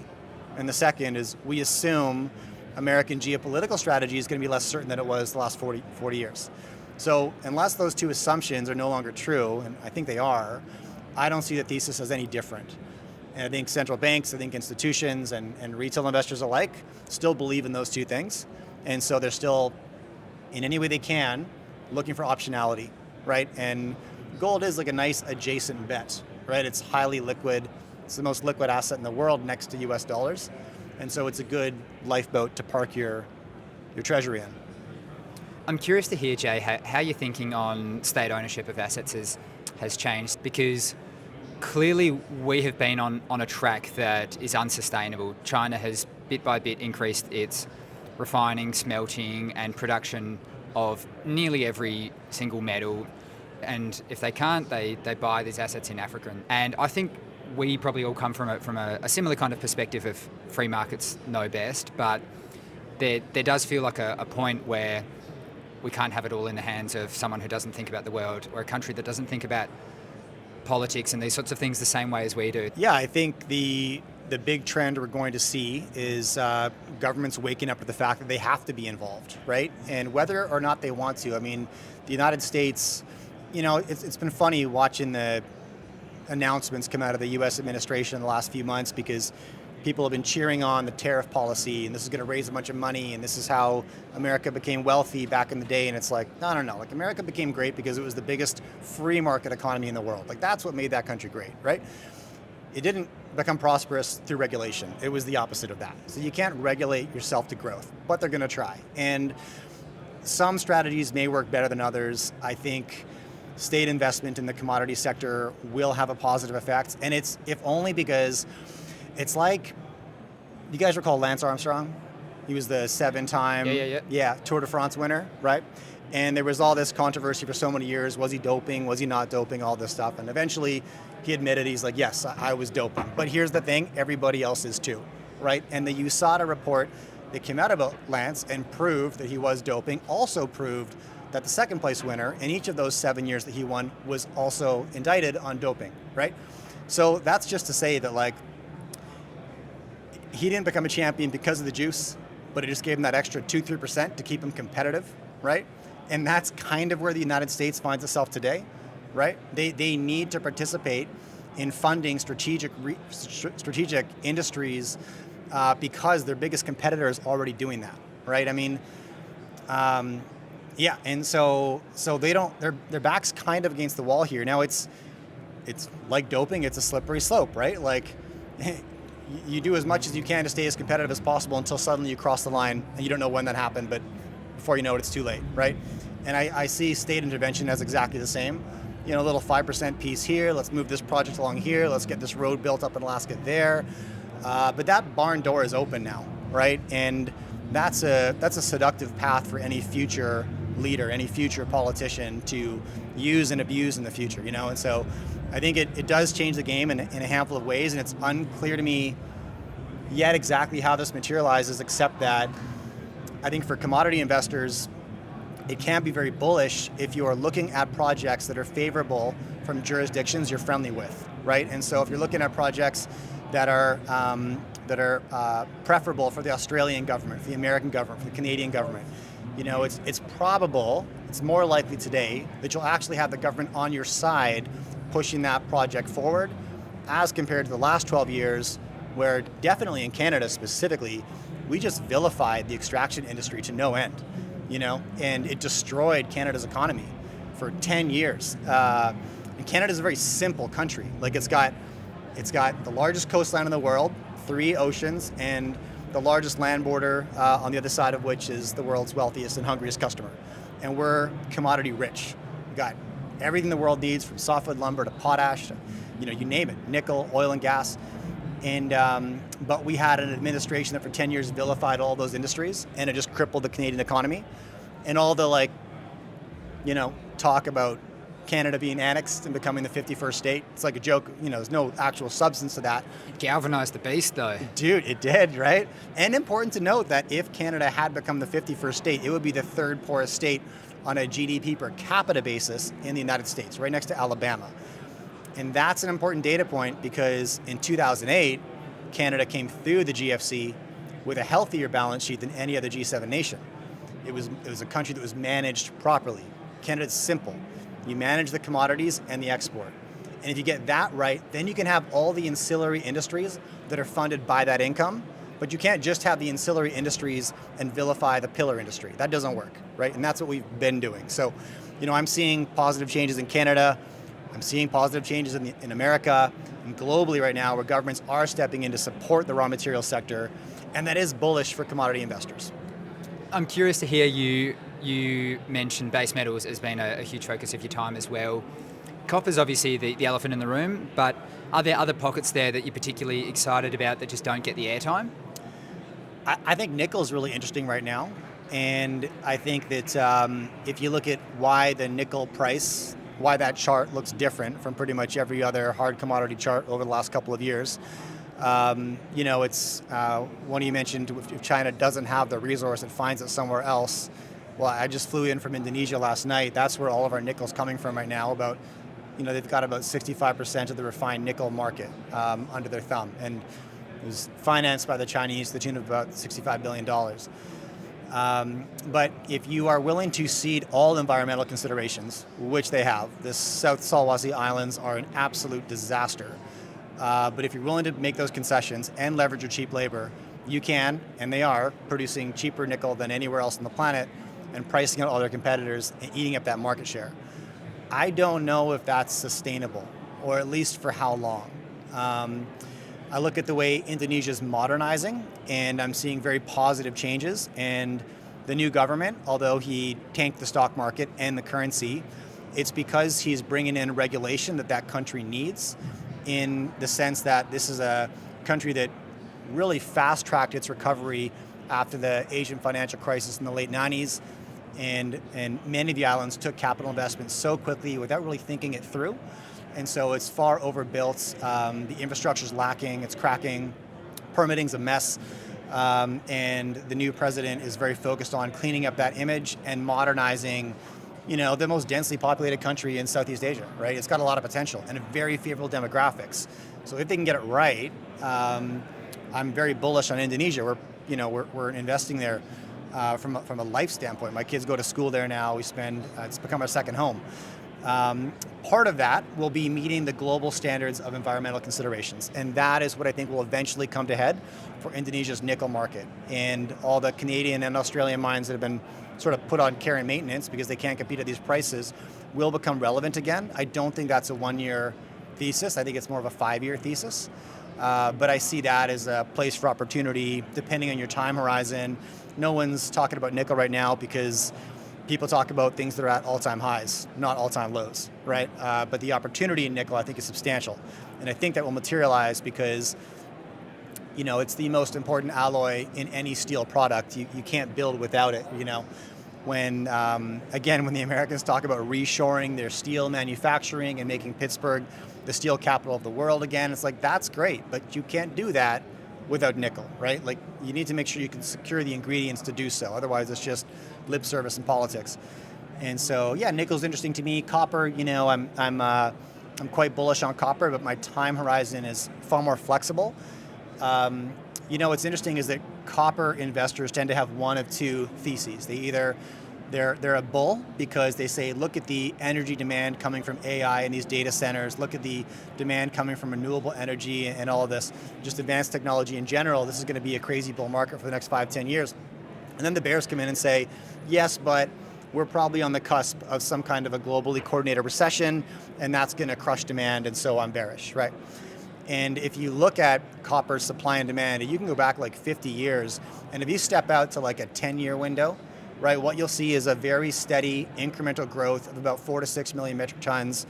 Speaker 5: And the second is we assume American geopolitical strategy is going to be less certain than it was the last 40 years. So unless those two assumptions are no longer true, and I think they are, I don't see the thesis as any different. And I think central banks, I think institutions and retail investors alike still believe in those two things. And so they're still, in any way they can, looking for optionality, right? And gold is like a nice adjacent bet, right? It's highly liquid. It's the most liquid asset in the world next to US dollars. And so it's a good lifeboat to park your treasury in.
Speaker 1: I'm curious to hear, Jay, how your thinking on state ownership of assets has changed, because clearly we have been on a track that is unsustainable. China has bit by bit increased its refining, smelting and production of nearly every single metal. And if they can't, they buy these assets in Africa. And I think we probably all come from a similar kind of perspective of free markets know best, but there does feel like a point where we can't have it all in the hands of someone who doesn't think about the world, or a country that doesn't think about politics and these sorts of things the same way as we do.
Speaker 5: Yeah, I think the big trend we're going to see is governments waking up to the fact that they have to be involved, right? And whether or not they want to. I mean, the United States, it's been funny watching the announcements come out of the U.S. administration in the last few months, because people have been cheering on the tariff policy, and this is going to raise a bunch of money, and this is how America became wealthy back in the day. And it's like, no. Like, America became great because it was the biggest free market economy in the world. Like, that's what made that country great, right? It didn't become prosperous through regulation. It was the opposite of that. So you can't regulate yourself to growth, but they're going to try. And some strategies may work better than others. I think state investment in the commodity sector will have a positive effect. And it's if only because it's like, you guys recall Lance Armstrong? He was the 7-time Tour de France winner, right? And there was all this controversy for so many years. Was he doping? Was he not doping? All this stuff. And eventually he admitted, he's like, yes, I was doping. But here's the thing, everybody else is too, right? And the USADA report that came out about Lance and proved that he was doping also proved that the second place winner in each of those 7 years that he won was also indicted on doping, right? So that's just to say that, like, he didn't become a champion because of the juice, but it just gave him that extra 2-3% to keep him competitive, right? And that's kind of where the United States finds itself today, right? They need to participate in funding strategic industries because their biggest competitor is already doing that, right? I mean, and so they don't. Their back's kind of against the wall here. Now it's like doping. It's a slippery slope, right? Like, you do as much as you can to stay as competitive as possible until suddenly you cross the line and you don't know when that happened, but before you know it, it's too late, right? And I see state intervention as exactly the same. A little 5% piece here. Let's move this project along here. Let's get this road built up in Alaska there. But that barn door is open now, right? And that's a seductive path for any future leader, any future politician to use and abuse in the future, And so I think it does change the game in a handful of ways, and it's unclear to me yet exactly how this materializes, except that I think for commodity investors, it can be very bullish if you are looking at projects that are favorable from jurisdictions you're friendly with, right? And so if you're looking at projects that are preferable for the Australian government, for the American government, for the Canadian government, it's probable, it's more likely today that you'll actually have the government on your side pushing that project forward, as compared to the last 12 years, where definitely in Canada specifically, we just vilified the extraction industry to no end, and it destroyed Canada's economy for 10 years. And Canada's a very simple country. Like, it's got the largest coastline in the world, 3 oceans, and the largest land border on the other side of which is the world's wealthiest and hungriest customer. And we're commodity rich. We've got everything the world needs, from softwood lumber to potash, to, you name it, nickel, oil and gas. And but we had an administration that for 10 years vilified all those industries, and it just crippled the Canadian economy. And all the talk about Canada being annexed and becoming the 51st state, it's like a joke. There's no actual substance to that.
Speaker 1: It galvanized the beast, though.
Speaker 5: Dude, it did, right? And important to note that if Canada had become the 51st state, it would be the third poorest state on a GDP per capita basis in the United States, right next to Alabama. And that's an important data point because in 2008, Canada came through the GFC with a healthier balance sheet than any other G7 nation. It was a country that was managed properly. Canada's simple. You manage the commodities and the export. And if you get that right, then you can have all the ancillary industries that are funded by that income, but you can't just have the ancillary industries and vilify the pillar industry. That doesn't work, right? And that's what we've been doing. So, I'm seeing positive changes in Canada. I'm seeing positive changes in America and globally right now, where governments are stepping in to support the raw material sector, and that is bullish for commodity investors.
Speaker 1: I'm curious to hear you mention base metals as being a huge focus of your time as well. Copper's obviously the elephant in the room, but are there other pockets there that you're particularly excited about that just don't get the airtime?
Speaker 5: I think nickel's really interesting right now, and I think that if you look at why the nickel price, why that chart looks different from pretty much every other hard commodity chart over the last couple of years. It's one you mentioned, if China doesn't have the resource, it finds it somewhere else. Well, I just flew in from Indonesia last night. That's where all of our nickel's coming from right now. They've got about 65% of the refined nickel market under their thumb. And it was financed by the Chinese to the tune of about $65 billion. But if you are willing to cede all environmental considerations, which they have, the South Sulawesi Islands are an absolute disaster. But if you're willing to make those concessions and leverage your cheap labor, you can, and they are, producing cheaper nickel than anywhere else on the planet and pricing out all their competitors and eating up that market share. I don't know if that's sustainable, or at least for how long. I look at the way Indonesia's modernizing, and I'm seeing very positive changes. And the new government, although he tanked the stock market and the currency, it's because he's bringing in regulation that country needs, in the sense that this is a country that really fast-tracked its recovery after the Asian financial crisis in the late 90s. And many of the islands took capital investments so quickly without really thinking it through. And so it's far overbuilt. The infrastructure's lacking, it's cracking, permitting's a mess. And the new president is very focused on cleaning up that image and modernizing, the most densely populated country in Southeast Asia, right? It's got a lot of potential and very favorable demographics. So if they can get it right, I'm very bullish on Indonesia. We're investing there. From a life standpoint. My kids go to school there now. It's become our second home. Part of that will be meeting the global standards of environmental considerations, and that is what I think will eventually come to head for Indonesia's nickel market. And all the Canadian and Australian mines that have been sort of put on care and maintenance because they can't compete at these prices will become relevant again. I don't think that's a one-year thesis. I think it's more of a 5-year thesis. But I see that as a place for opportunity, depending on your time horizon. No one's talking about nickel right now because people talk about things that are at all-time highs, not all-time lows, right? But the opportunity in nickel, I think, is substantial. And I think that will materialize because, it's the most important alloy in any steel product. You can't build without it, When the Americans talk about reshoring their steel manufacturing and making Pittsburgh the steel capital of the world again, it's like, that's great, but you can't do that without nickel, right? Like, you need to make sure you can secure the ingredients to do so. Otherwise, it's just lip service and politics. And so, yeah, nickel's interesting to me. Copper, I'm quite bullish on copper, but my time horizon is far more flexible. What's interesting is that copper investors tend to have one of two theses. They're a bull because they say, look at the energy demand coming from AI and these data centers, look at the demand coming from renewable energy and all of this, just advanced technology in general. This is going to be a crazy bull market for the next 5-10 years. And then the bears come in and say, yes, but we're probably on the cusp of some kind of a globally coordinated recession, and that's going to crush demand, and so I'm bearish, right? And if you look at copper supply and demand, you can go back like 50 years, and if you step out to like a 10-year window, right, what you'll see is a very steady incremental growth of about 4 to 6 million metric tons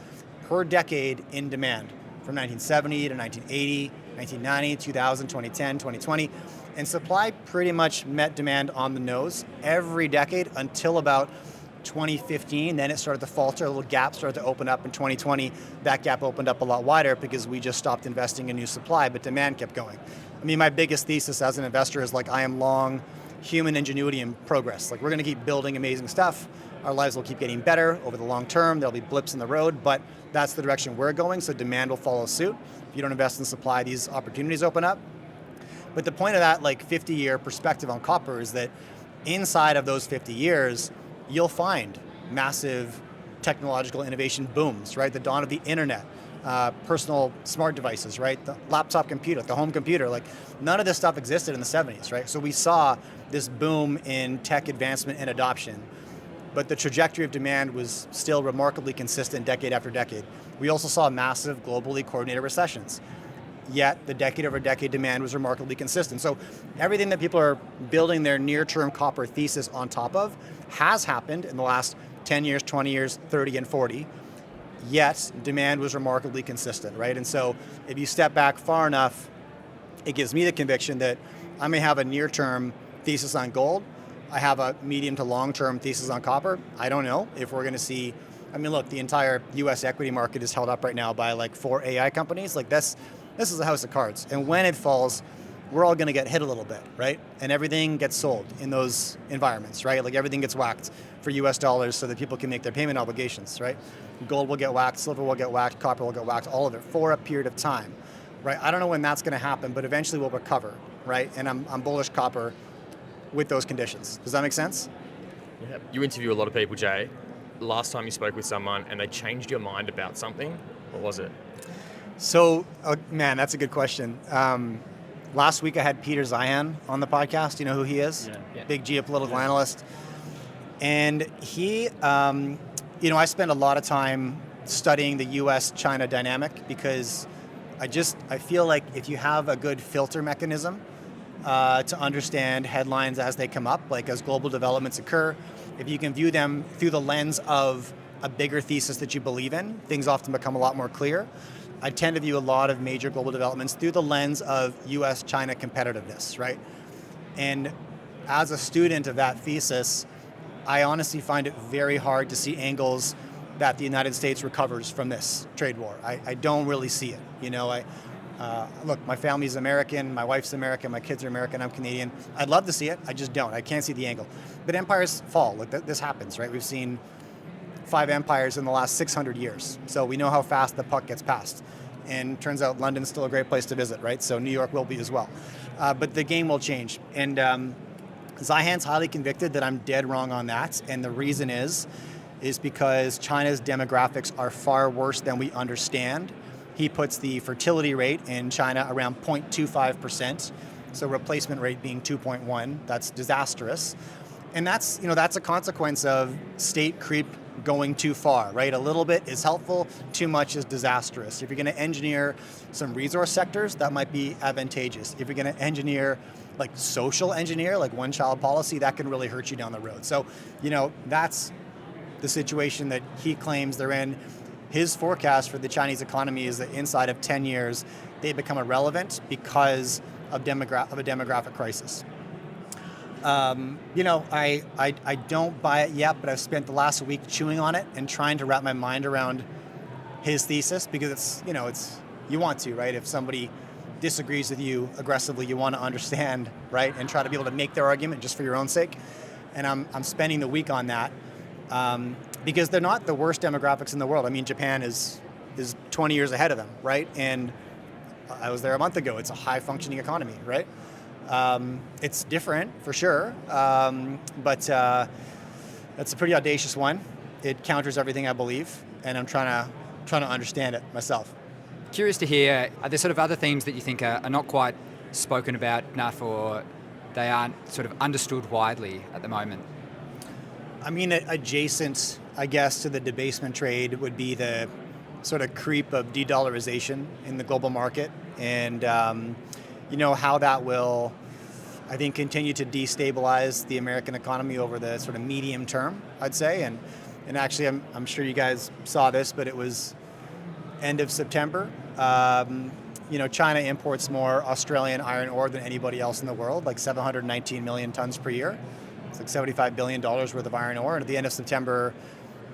Speaker 5: per decade in demand from 1970 to 1980, 1990, 2000, 2010, 2020. And supply pretty much met demand on the nose every decade until about 2015. Then it started to falter, a little gap started to open up in 2020. That gap opened up a lot wider because we just stopped investing in new supply, but demand kept going. I mean, my biggest thesis as an investor is like I am long human ingenuity and progress. Like we're going to keep building amazing stuff. Our lives will keep getting better over the long term. There'll be blips in the road, but that's the direction we're going, so demand will follow suit. If you don't invest in supply, these opportunities open up. But the point of that like 50-year perspective on copper is that inside of those 50 years, you'll find massive technological innovation booms, right? The dawn of the internet, personal smart devices, right? The laptop computer, the home computer, like none of this stuff existed in the 70s, right? So we saw this boom in tech advancement and adoption, but the trajectory of demand was still remarkably consistent decade after decade. We also saw massive globally coordinated recessions, yet the decade over decade demand was remarkably consistent. So everything that people are building their near-term copper thesis on top of has happened in the last 10 years, 20 years, 30 and 40, yet demand was remarkably consistent, right? And so if you step back far enough, it gives me the conviction that I may have a near-term thesis on gold, I have a medium to long-term thesis on copper. I don't know if we're going to see, I mean, look, the entire US equity market is held up right now by like 4 AI companies. Like this is a house of cards. And when it falls, we're all going to get hit a little bit, right? And everything gets sold in those environments, right? Like everything gets whacked for US dollars so that people can make their payment obligations, right? Gold will get whacked, silver will get whacked, copper will get whacked, all of it for a period of time, right? I don't know when that's going to happen, but eventually we'll recover, right? And I'm bullish copper with those conditions. Does that make sense?
Speaker 6: Yeah. You interview a lot of people, Jay. Last time you spoke with someone and they changed your mind about something, what was it?
Speaker 5: So, man, that's a good question. Last week I had Peter Zeihan on the podcast. You know who he is?
Speaker 6: Yeah.
Speaker 5: Big geopolitical analyst. And he, I spend a lot of time studying the US-China dynamic because I feel like if you have a good filter mechanism to understand headlines as they come up, like as global developments occur, if you can view them through the lens of a bigger thesis that you believe in, things often become a lot more clear. I tend to view a lot of major global developments through the lens of US-China competitiveness, right? And as a student of that thesis, I honestly find it very hard to see angles that the United States recovers from this trade war. I don't really see it. Look, my family's American, my wife's American, my kids are American, I'm Canadian. I'd love to see it, I just don't. I can't see the angle. But empires fall, like this happens, right? We've seen 5 empires in the last 600 years. So we know how fast the puck gets passed. And turns out London's still a great place to visit, right? So New York will be as well. But the game will change. And Zeihan's highly convicted that I'm dead wrong on that. And the reason is because China's demographics are far worse than we understand. He puts the fertility rate in China around 0.25%. So replacement rate being 2.1, that's disastrous. And that's a consequence of state creep going too far, right? A little bit is helpful, too much is disastrous. If you're going to engineer some resource sectors, that might be advantageous. If you're going to engineer, like social engineer, like one-child policy, that can really hurt you down the road. So, that's the situation that he claims they're in. His forecast for the Chinese economy is that inside of 10 years, they become irrelevant because of a demographic crisis. I don't buy it yet, but I've spent the last week chewing on it and trying to wrap my mind around his thesis because it's you want to, right? If somebody disagrees with you aggressively, you want to understand, right? And try to be able to make their argument just for your own sake. And I'm spending the week on that because they're not the worst demographics in the world. I mean, Japan is 20 years ahead of them, right? And I was there a month ago. It's a high functioning economy, right? It's different for sure, but that's a pretty audacious one. It counters everything I believe, and I'm trying to understand it myself.
Speaker 1: Curious to hear, are there sort of other themes that you think are not quite spoken about enough, or they aren't sort of understood widely at the moment?
Speaker 5: I mean, adjacent, I guess, to the debasement trade would be the sort of creep of de-dollarization in the global market, and how that will I think, continue to destabilize the American economy over the sort of medium term, I'd say. And actually, I'm sure you guys saw this, but it was end of September. China imports more Australian iron ore than anybody else in the world, like 719 million tons per year. It's like $75 billion worth of iron ore. And at the end of September,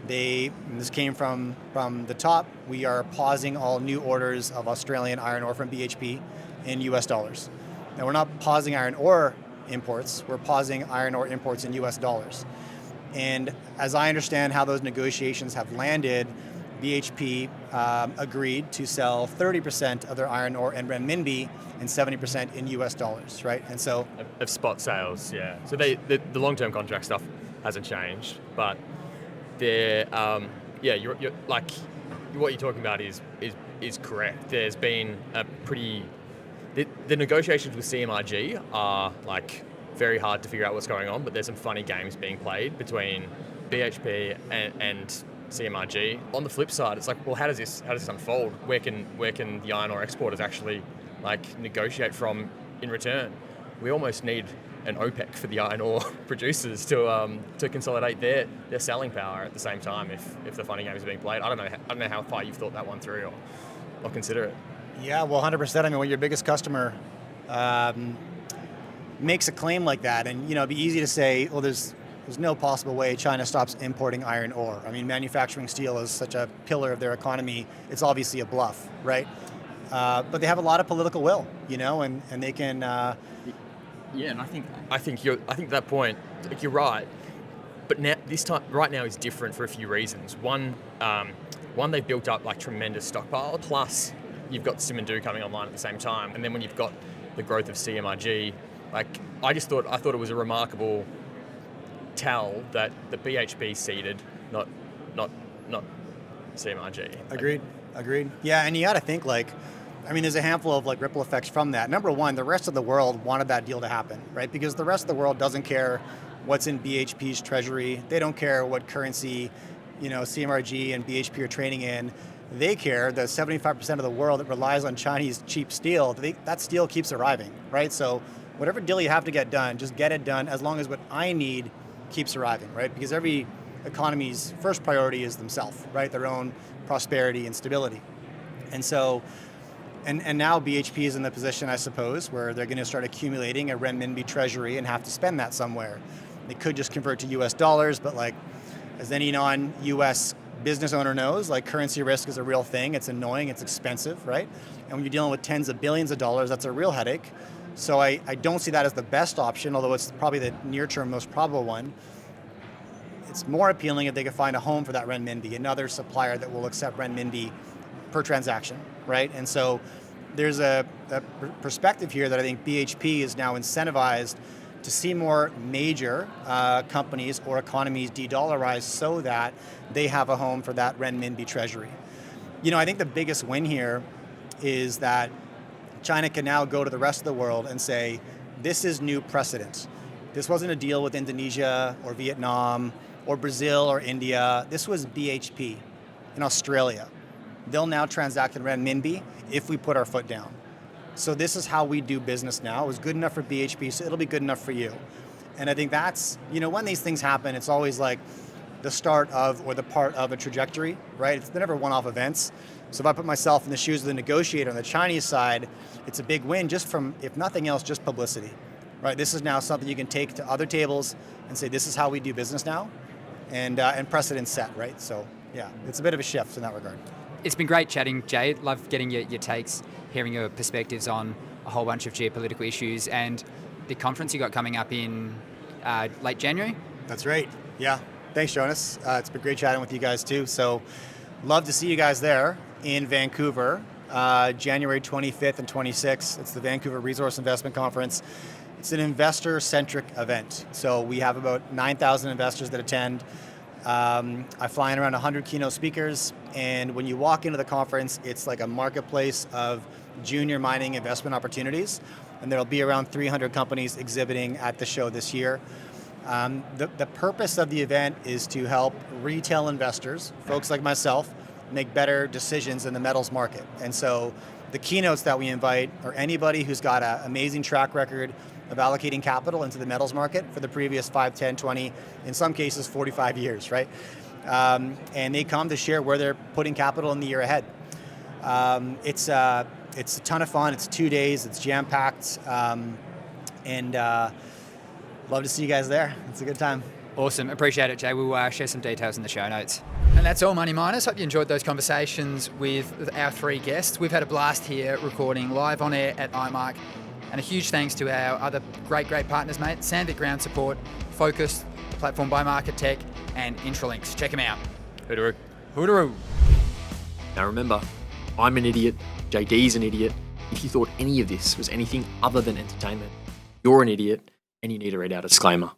Speaker 5: this came from the top, we are pausing all new orders of Australian iron ore from BHP in US dollars. Now, we're not pausing iron ore imports, we're pausing iron ore imports in US dollars. And as I understand how those negotiations have landed, BHP agreed to sell 30% of their iron ore in renminbi and 70% in US dollars, right? And so
Speaker 6: of spot sales, yeah. So the long-term contract stuff hasn't changed, but they're you're like what you're talking about is correct. There's been a pretty the negotiations with CMRG are like very hard to figure out what's going on, but there's some funny games being played between BHP and CMRG. On the flip side, it's like, well, how does this unfold? Where can the iron ore exporters actually like negotiate from in return? We almost need an OPEC for the iron ore producers to consolidate their selling power at the same time. If the funny games are being played, I don't know how far you've thought that one through or consider it.
Speaker 5: Yeah, well, 100%. I mean, when your biggest customer makes a claim like that, and it'd be easy to say, well, there's no possible way China stops importing iron ore. I mean, manufacturing steel is such a pillar of their economy. It's obviously a bluff, right? But they have a lot of political will, and they can.
Speaker 6: Yeah, and I think that point, like, you're right. But now right now is different for a few reasons. One, they've built up like tremendous stockpile. Plus, you've got Simandou coming online at the same time, and then when you've got the growth of CMRG, like I thought it was a remarkable tell that the BHP seeded, not CMRG.
Speaker 5: Agreed. Yeah, and you got to think there's a handful of ripple effects from that. Number one, the rest of the world wanted that deal to happen, right? Because the rest of the world doesn't care what's in BHP's treasury. They don't care what currency, CMRG and BHP are trading in. They care the 75% of the world that relies on Chinese cheap steel. That steel keeps arriving, right? So whatever deal you have to get done, just get it done as long as what I need keeps arriving, right? Because every economy's first priority is themselves, right? Their own prosperity and stability. And so, and now BHP is in the position, I suppose, where they're going to start accumulating a renminbi treasury and have to spend that somewhere. They could just convert to US dollars, but as any non-US business owner knows, currency risk is a real thing. It's annoying, it's expensive, right? And when you're dealing with tens of billions of dollars, that's a real headache. So I don't see that as the best option, although it's probably the near-term most probable one. It's more appealing if they could find a home for that renminbi, another supplier that will accept renminbi per transaction, right? And so there's a perspective here that I think BHP is now incentivized to see more major companies or economies de-dollarize so that they have a home for that renminbi treasury. I think the biggest win here is that China can now go to the rest of the world and say, this is new precedent. This wasn't a deal with Indonesia or Vietnam or Brazil or India. This was BHP in Australia. They'll now transact in renminbi if we put our foot down. So this is how we do business now. It was good enough for BHP, so it'll be good enough for you. And I think that's, when these things happen, it's always like the start of or the part of a trajectory, right? They're never one-off events. So if I put myself in the shoes of the negotiator on the Chinese side, it's a big win just from, if nothing else, just publicity, right? This is now something you can take to other tables and say, this is how we do business now, and precedent set, right? So yeah, it's a bit of a shift in that regard.
Speaker 1: It's been great chatting, Jay. Love getting your takes, hearing your perspectives on a whole bunch of geopolitical issues and the conference you got coming up in late January.
Speaker 5: That's right. Yeah. Thanks, Jonas. It's been great chatting with you guys too. So love to see you guys there in Vancouver, January 25th and 26th. It's the Vancouver Resource Investment Conference. It's an investor-centric event. So we have about 9,000 investors that attend. I fly in around 100 keynote speakers, and when you walk into the conference, it's like a marketplace of junior mining investment opportunities, and there'll be around 300 companies exhibiting at the show this year. The purpose of the event is to help retail investors, folks like myself, make better decisions in the metals market. And so the keynotes that we invite are anybody who's got an amazing track record of allocating capital into the metals market for the previous 5, 10, 20, in some cases 45 years, right? And they come to share where they're putting capital in the year ahead. It's a ton of fun. It's 2 days. It's jam-packed. And love to see you guys there. It's a good time.
Speaker 1: Awesome. Appreciate it, Jay. We'll share some details in the show notes. And that's all, Money Miners. Hope you enjoyed those conversations with our 3 guests. We've had a blast here recording live on air at IMARC. And a huge thanks to our other great partners, mate. Sandvik Ground Support, Focus, Platform by Market Tech, and Intralinks. Check them out.
Speaker 6: Hooroo.
Speaker 1: Hooroo.
Speaker 7: Now remember, I'm an idiot, JD's an idiot. If you thought any of this was anything other than entertainment, you're an idiot and you need to read our disclaimer.